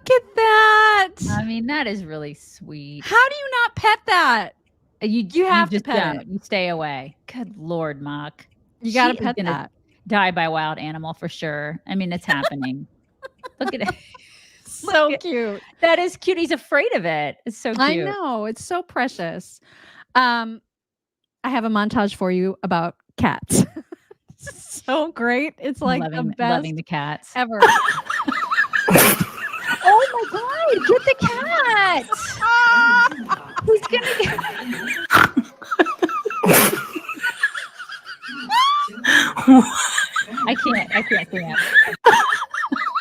at that. I mean, that is really sweet. How do you not pet that? You have to to pet don't. You stay away. Good Lord, Mock. You got to She is pet gonna that. die by a wild animal for sure. I mean, it's happening. Look at it. So cute. That is cute. He's afraid of it. It's so cute. I know. It's so precious. I have a montage for you about cats. So great. It's like the best loving the cats ever. Oh my God, get the cat. Who's gonna get I can't see him.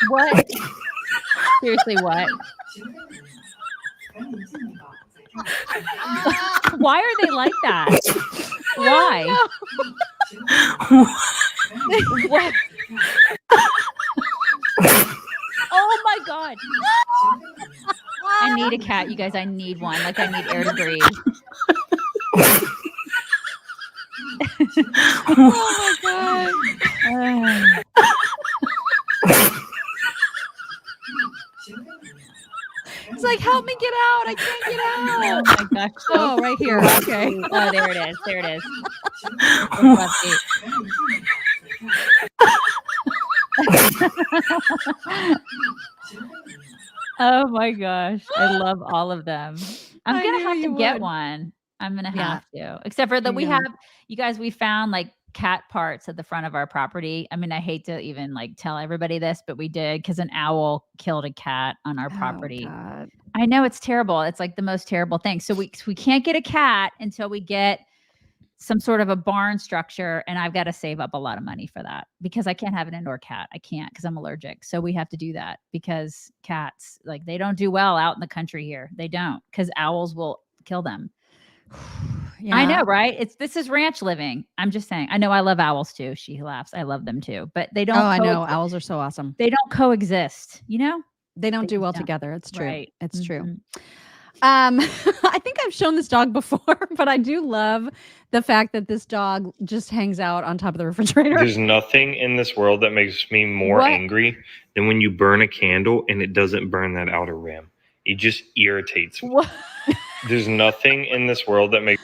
What? Seriously, what? Why are they like that? Why? What? Oh my God. I need a cat, you guys. I need one. Like, I need air to breathe. Oh my God. It's like, help me get out. I can't get out. Oh my gosh. Oh, right here. Okay. Oh, there it is. There it is. Oh my gosh. I love all of them. I'm going to have to get one. I'm going to have to. Except for that we have, you guys, we found like cat parts at the front of our property. I mean, I hate to even like tell everybody this, but we did because an owl killed a cat on our property. God. I know it's terrible. It's like the most terrible thing. So we can't get a cat until we get some sort of a barn structure, and I've got to save up a lot of money for that because I can't have an indoor cat. I can't because I'm allergic. So we have to do that because cats, like, they don't do well out in the country here. They don't, because owls will kill them. Yeah. I know, right? This is ranch living. I'm just saying. I know I love owls too. She laughs. I love them too, but they don't. Oh, I know. Owls are so awesome. They don't coexist, you know? They don't do well together. It's true. Right. It's true. I think I've shown this dog before, but I do love the fact that this dog just hangs out on top of the refrigerator. There's nothing in this world that makes me more angry than when you burn a candle and it doesn't burn that outer rim. It just irritates me. There's nothing in this world that makes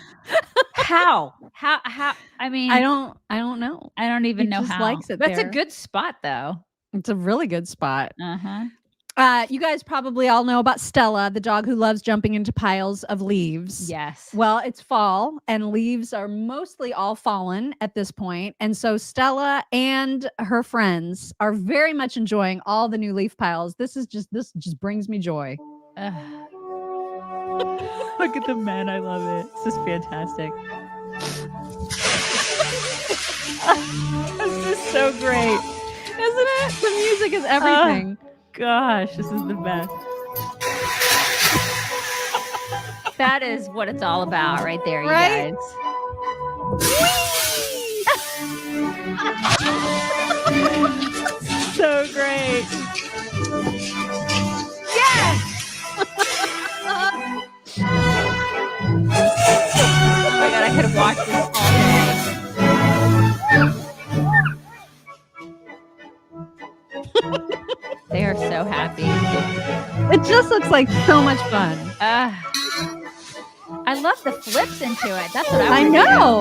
How? I mean, I don't know. I don't even know just how. likes it That's there. a good spot though. It's a really good spot. Uh-huh. You guys probably all know about Stella, the dog who loves jumping into piles of leaves. Yes. Well, it's fall and leaves are mostly all fallen at this point. And so Stella and her friends are very much enjoying all the new leaf piles. This just brings me joy. Look at the men. I love it. This is fantastic. This is so great. Isn't it? The music is everything. Gosh, this is the best. That is what it's all about right there, you guys. So great. Yes! Oh my God, I could have watched this all day. They are so happy. It just looks like so much fun. I love the flips into it. That's what I know.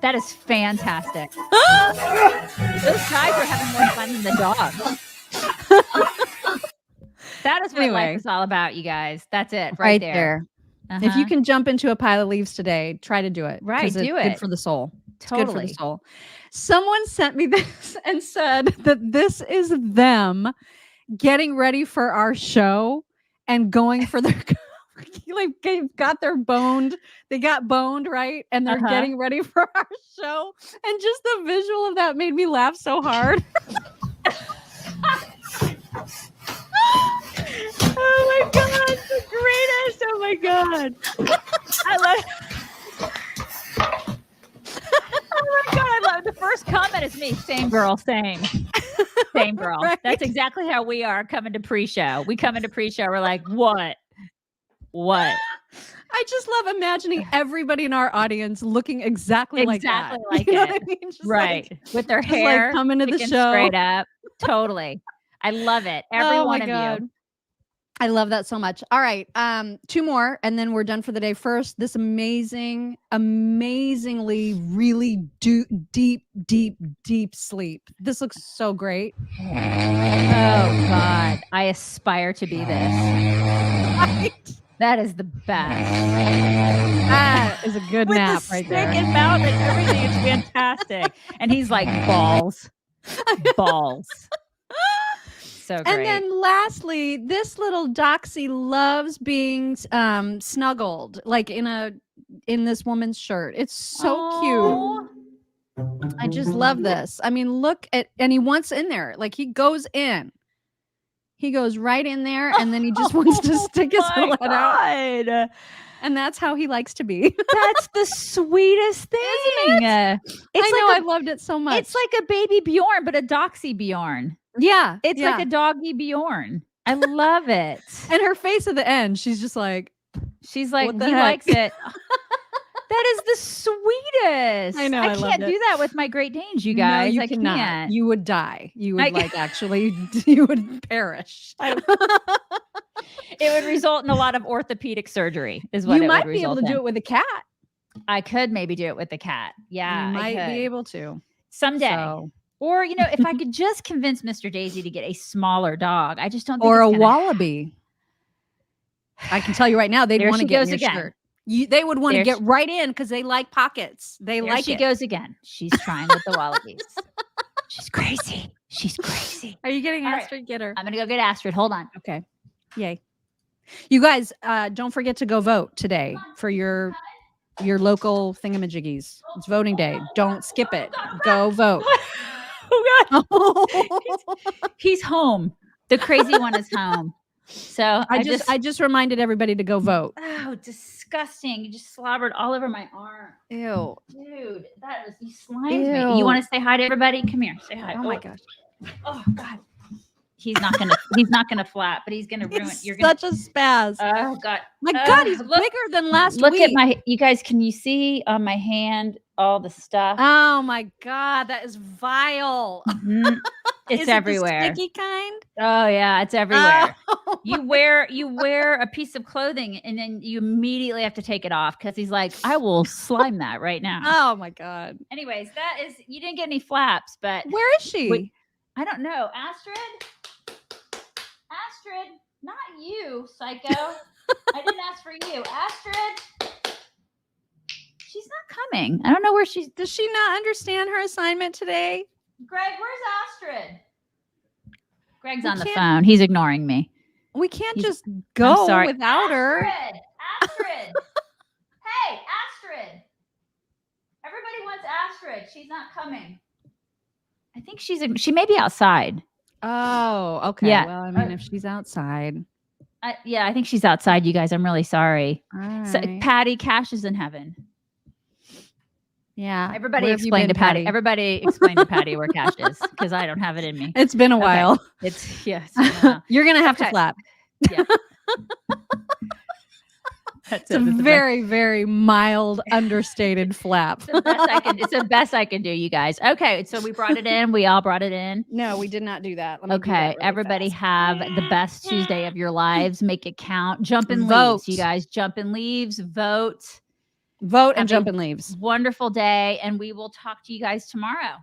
That is fantastic. Those guys are having more fun than the dogs. That is what life is all about, you guys. That's it, right there. If you can jump into a pile of leaves today, try to do it. Right, 'cause it's do it. Good for the soul. It's good for the Totally. soul. Someone sent me this and said that this is them getting ready for our show and going for their like they got boned, right? And they're getting ready for our show. And just the visual of that made me laugh so hard. Oh my God, the greatest. Oh my God. I love Oh my God, I love the first comment is me. Same girl, same. Same girl. Right. That's exactly how we are coming to pre-show. We come into pre-show, we're like, what? I just love imagining everybody in our audience looking exactly like that. Like You know it. what I mean? Just Right. like- With their just like hair coming to the sticking show. straight up. Totally. I love it. Every Oh one my of God. you. I love that so much. All right. 2 more and then we're done for the day. First, this amazingly, really deep sleep. This looks so great. Oh God. I aspire to be this. Right? That is the best. That is a good With nap the right stick there. and mount and everything. It's fantastic. And he's like, balls. Balls. So great. And then lastly, this little doxy loves being snuggled, like in this woman's shirt. It's so cute. I just love this. I mean, look at, and he wants in there. Like he goes in. He goes right in there and then he just wants to stick his little head out. And that's how he likes to be. That's the sweetest thing. Isn't it? I loved it so much. It's like a baby Bjorn, but a doxy Bjorn. Yeah. It's like a doggy Bjorn. I love it. And her face at the end, she's just like, she's like, what the he heck? likes it. That is the sweetest. I know. I I can't loved do it. that with my Great Danes, you guys. No, you I cannot. can't. You would die. You would I- you would perish. It would result in a lot of orthopedic surgery, is what You it might would be able result to do in. it with a cat. I could maybe do it with the cat. Yeah, You might I could. be able to. Someday. So. Or, if I could just convince Mr. Daisy to get a smaller dog. I just don't think Or it's a gonna wallaby. I can tell you right now, they'd There want to she get in goes your again. shirt. They would want to There get she- right in because they like pockets. They There like she it. goes again. She's trying with the wallabies. She's crazy. She's crazy. Are you getting All right. Astrid? Get her. I'm going to go get Astrid. Hold on. Okay. Yay. You guys, don't forget to go vote today for your local thingamajiggies. It's voting day. Don't skip it. Go vote. Oh, God. He's home. The crazy one is home. So I just reminded everybody to go vote. Oh, disgusting. You just slobbered all over my arm. Ew. Dude, you slimed me. You want to say hi to everybody? Come here. Say hi. Oh my gosh. Oh God. He's not gonna flap, but he's gonna ruin. You're gonna Such a spaz. Oh God. My God, he's bigger than last Look week. at you guys, can you see on my hand all the stuff? Oh my God, that is vile. It's Is it the everywhere. sticky kind? Oh yeah, it's everywhere. Oh, You wear a piece of clothing and then you immediately have to take it off because he's like, I will slime that right now. Oh my God. Anyways, you didn't get any flaps, but Where is she? Wait, I don't know. Astrid, not you, psycho. I didn't ask for you. Astrid. She's not coming. I don't know where she's. Does she not understand her assignment today? Greg, where's Astrid? Greg's We on the can't- phone. He's ignoring me. We can't He's- just go sorry. without her. Astrid. Hey, Astrid. Everybody wants Astrid. She's not coming. I think she may be outside. Oh, okay. Yeah. Well, I mean, if she's outside. I think she's outside, you guys. I'm really sorry. All So, right. Patty, Cash is in heaven. Yeah. Everybody Where have you explain been, to Patty. Everybody explain to Patty where Cash is because I don't have it in me. It's been a Okay. while. It's been a while. You're going to have to Okay. flap. Yeah. It's a very, very mild, understated flap. It's the best I can do, you guys. Okay, so we brought it in. We all brought it in. No, we did not do that. Let me do Okay, that really everybody fast. have the best Tuesday of your lives. Make it count. Jump and Vote. leaves, you guys. Jump and leaves. Vote. Vote and Have a jump and leaves. Wonderful day, and we will talk to you guys tomorrow.